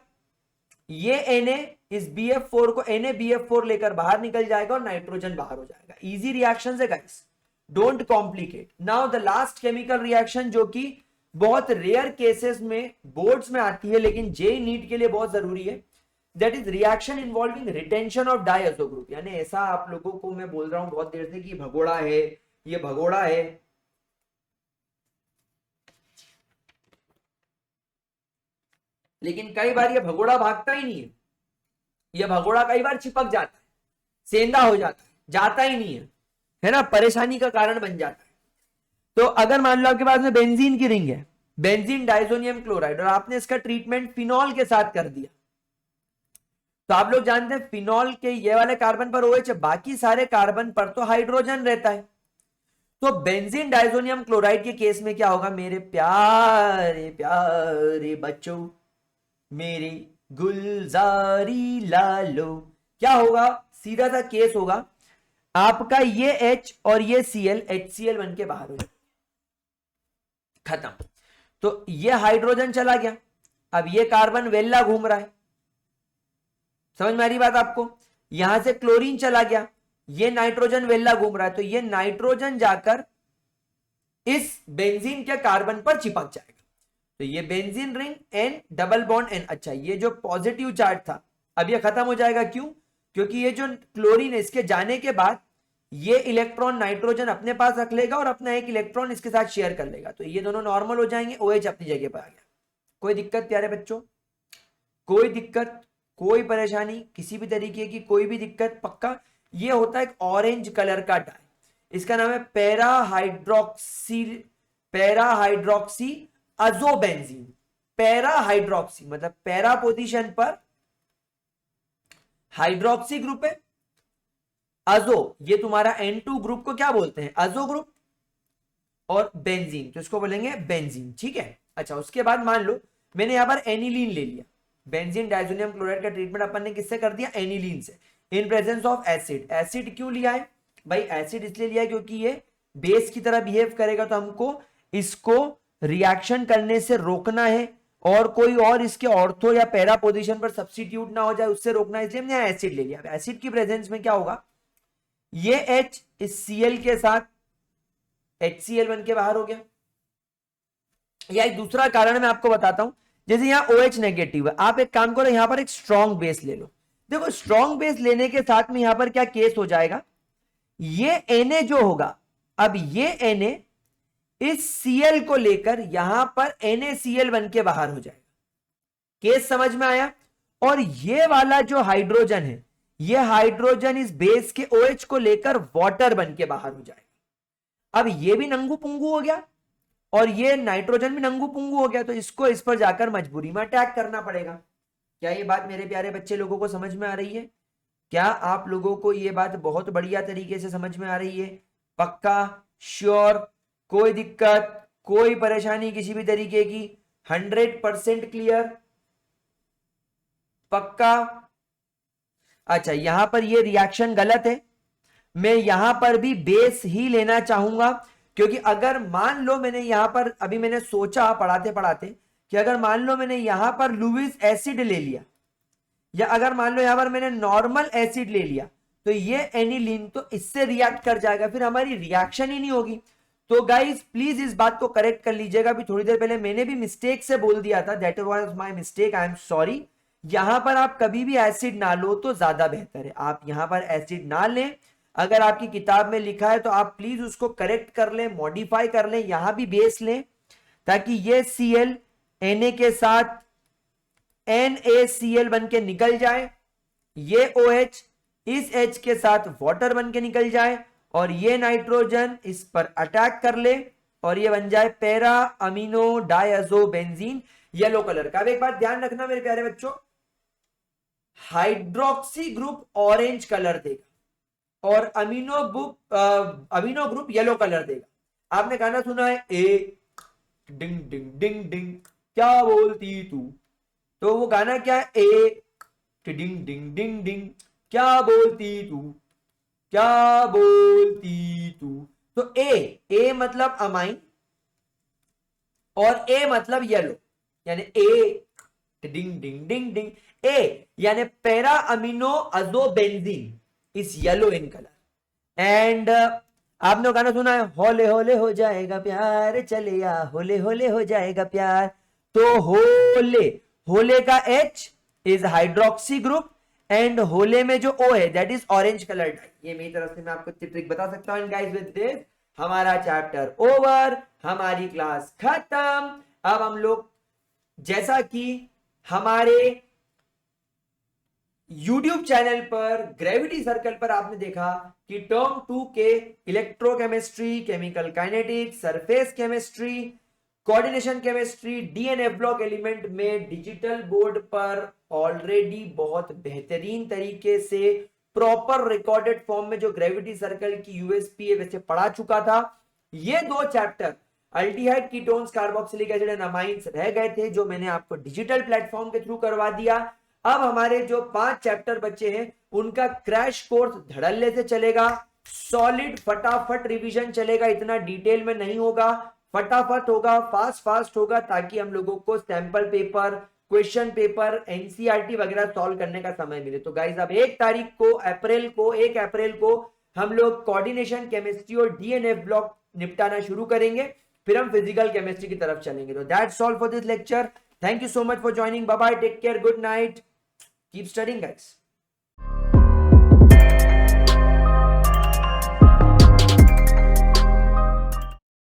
ये Na इस BF4 को NaBF4 लेकर बाहर निकल जाएगा और नाइट्रोजन बाहर हो जाएगा। इजी रिएक्शन है guys, don't complicate. Now the last chemical reaction, जो कि बहुत रेयर केसेस में बोर्ड्स में आती है लेकिन जेई नीट के लिए बहुत जरूरी है, that is reaction involving retention of diazo group. यानी ऐसा आप लोगों को मैं बोल रहा हूं बहुत देर से कि भगोड़ा है, ये भगोड़ा है, लेकिन कई बार ये भगोड़ा भागता ही नहीं है। ये भगोड़ा कई बार चिपक जाता है, सेंधा हो जाता है, जाता ही नहीं है ना, परेशानी का कारण बन जाता है। तो अगर मान लो आपके पास में बेंजीन की रिंग है, बेंजीन डाइजोनियम क्लोराइड, और आपने इसका ट्रीटमेंट फिनॉल के साथ कर दिया, तो आप लोग जानते हैं फिनॉल के ये वाले कार्बन पर OH है, बाकी सारे कार्बन पर तो हाइड्रोजन रहता है। तो बेंजीन डाइजोनियम क्लोराइड के केस में क्या होगा मेरे प्यारे प्यारे बच्चों, मेरे गुलजारी लालो, क्या होगा? सीधा सा केस होगा, आपका ये H और ये Cl HCl बन के बाहर हो जाए, खत्म। तो ये हाइड्रोजन चला गया, अब ये कार्बन वेल्ला घूम रहा है, समझ में आ रही बात आपको? यहां से क्लोरीन चला गया, ये नाइट्रोजन वेल्ला घूम रहा है, तो ये नाइट्रोजन जाकर इस बेंजीन के कार्बन पर चिपक जाएगा। तो ये benzene ring N double bond N। अच्छा, ये जो पॉजिटिव चार्ज था अब ये खत्म हो जाएगा, क्यों? क्योंकि ये जो क्लोरीन है इसके जाने के बाद ये इलेक्ट्रॉन नाइट्रोजन अपने पास रख लेगा और अपना एक इलेक्ट्रॉन इसके साथ शेयर कर लेगा, तो ये दोनों नॉर्मल हो जाएंगे, OH अपनी जगह पर आ गया। कोई दिक्कत प्यारे बच्चों? कोई दिक्कत, कोई परेशानी, किसी भी तरीके की कोई भी दिक्कत? पक्का। ये होता है एक ऑरेंज कलर का डाई, इसका नाम है पैराहाइड्रोक्सी अजोबेंजीन। पैराहाइड्रोक्सी मतलब पैरा पोजीशन पर हाइड्रोक्सी ग्रुप है, अजो ये तुम्हारा N2 ग्रुप को क्या बोलते हैं? अजो ग्रुप, और बेंजीन तो इसको बोलेंगे बेंजीन, ठीक है। अच्छा, उसके बाद मान लो मैंने यहां पर एनिलीन ले लिया, बेंजीन डाइजोनियम क्लोराइड का ट्रीटमेंट अपन ने किससे कर दिया? एनिलीन से, in presence of acid. Acid क्यों लिया है भाई? एसिड इसलिए लिया है क्योंकि ये बेस की तरह बिहेव करेगा, तो हमको इसको रिएक्शन करने से रोकना है, और कोई और इसके ऑर्थो या पैरा पोजीशन पर सब्स्टिट्यूट ना हो जाए उससे रोकना है, इसलिए हमने एसिड ले लिया। एसिड की प्रेजेंस में क्या होगा? ये H इस Cl के साथ HCl बन के बाहर हो गया। या एक दूसरा कारण मैं आपको बताता हूं, जैसे यहां OH नेगेटिव है, आप एक काम करो, यहां पर एक स्ट्रॉन्ग बेस ले लो। देखो स्ट्रॉन्ग बेस लेने के साथ में यहां पर क्या केस हो जाएगा, ये Na जो होगा, अब ये Na इस Cl को लेकर यहां पर NaCl बन के बाहर हो जाएगा। केस समझ में आया? और ये वाला जो हाइड्रोजन है, ये हाइड्रोजन इस बेस के OH को लेकर वाटर बन के बाहर हो जाएगा। अब ये भी नंगू पुंगू हो गया और ये नाइट्रोजन भी नंगू पुंगू हो गया, तो इसको इस पर जाकर मजबूरी में अटैक करना पड़ेगा। क्या ये बात मेरे प्यारे बच्चे लोगों को समझ में आ रही है? क्या आप लोगों को ये बात बहुत बढ़िया तरीके से समझ में आ रही है? पक्का? श्योर? कोई दिक्कत, कोई परेशानी किसी भी तरीके की? 100% क्लियर? पक्का? अच्छा, यहां पर ये रिएक्शन गलत है, मैं यहां पर भी बेस ही लेना चाहूंगा, क्योंकि अगर मान लो मैंने यहां पर, अभी मैंने सोचा पढ़ाते पढ़ाते कि अगर मान लो मैंने यहां पर लुईस एसिड ले लिया, या अगर मान लो यहां पर मैंने नॉर्मल एसिड ले लिया, तो ये एनिलीन तो इससे रिएक्ट कर जाएगा, फिर हमारी रिएक्शन ही नहीं होगी। तो गाइस प्लीज इस बात को करेक्ट कर लीजिएगा, अभी थोड़ी देर पहले मैंने भी मिस्टेक से बोल दिया था, that was my mistake, I am sorry. यहां पर आप कभी भी एसिड ना लो तो ज्यादा बेहतर है, आप यहां पर एसिड ना लें। अगर आपकी किताब में लिखा है तो आप प्लीज उसको करेक्ट कर लें, मॉडिफाई कर लें, यहां भी बेस लें, ताकि ये Cl Na के साथ NaCl बन के निकल जाए, ये OH इस H के साथ वाटर बन के निकल जाए, और ये नाइट्रोजन इस पर अटैक कर ले, और ये बन जाए para amino diazo benzene yellow colour का। अब एक बात ध्यान रखना मेरे प्यारे बच्चों, हाइड्रोक्सी ग्रुप ऑरेंज कलर देगा और अमीनो ग्रुप येलो कलर देगा। आपने गाना सुना है, ए डिंग डिंग डिंग डिंग क्या बोलती तू, तो वो गाना क्या है, ए डिंग डिंग डिंग डिंग क्या बोलती तू, क्या बोलती तू। तो ए मतलब अमाइन और ए मतलब येलो, यानी ए डिंग डिंग डिंग डिंग, ए यानी para amino azobenzene is yellow in colour. And आपने गाना सुना है, होले होले हो जाएगा प्यार चले या होले होले हो जाएगा प्यार। तो होले, होले का H is hydroxy group, and होले में जो O है that is orange colour dye. ये मेरी तरफ से मैं आपको ट्रिक बता सकता हूं। गाइस विद दिस हमारा चैप्टर ओवर, हमारी क्लास खत्म। अब हम लोग, जैसा कि हमारे YouTube चैनल पर ग्रेविटी सर्कल पर आपने देखा कि टर्म 2 के electrochemistry, chemical kinetics, surface chemistry, coordination chemistry, DNA block element में डिजिटल बोर्ड पर ऑलरेडी बहुत बेहतरीन तरीके से प्रॉपर रिकॉर्डेड फॉर्म में जो ग्रेविटी सर्कल की यूएसपी है वैसे पढ़ा चुका था। ये दो chapter aldehyde, ketones, carboxylic acid and amines रह गए थे, जो मैंने आपको डिजिटल प्लेटफॉर्म के थ्रू करवा दिया। अब हमारे जो 5 चैप्टर बचे हैं उनका क्रैश कोर्स धड़ल्ले से चलेगा, सॉलिड फटाफट रिवीजन चलेगा, इतना डिटेल में नहीं होगा, फटाफट होगा, फास्ट फास्ट होगा, ताकि हम लोगों को sample paper, question paper, NCERT वगैरह सॉल्व करने का समय मिले। तो गाइस अब 1 तारीख को, एक अप्रैल को हम लोग कोऑर्डिनेशन केमिस्ट्री और डीएनए ब्लॉक निपटाना शुरू करेंगे, फिर हम फिजिकल केमिस्ट्री की तरफ चलेंगे। तो that's all for this lecture. Thank you so much for joining. Bye bye, take care, good night, keep studying guys.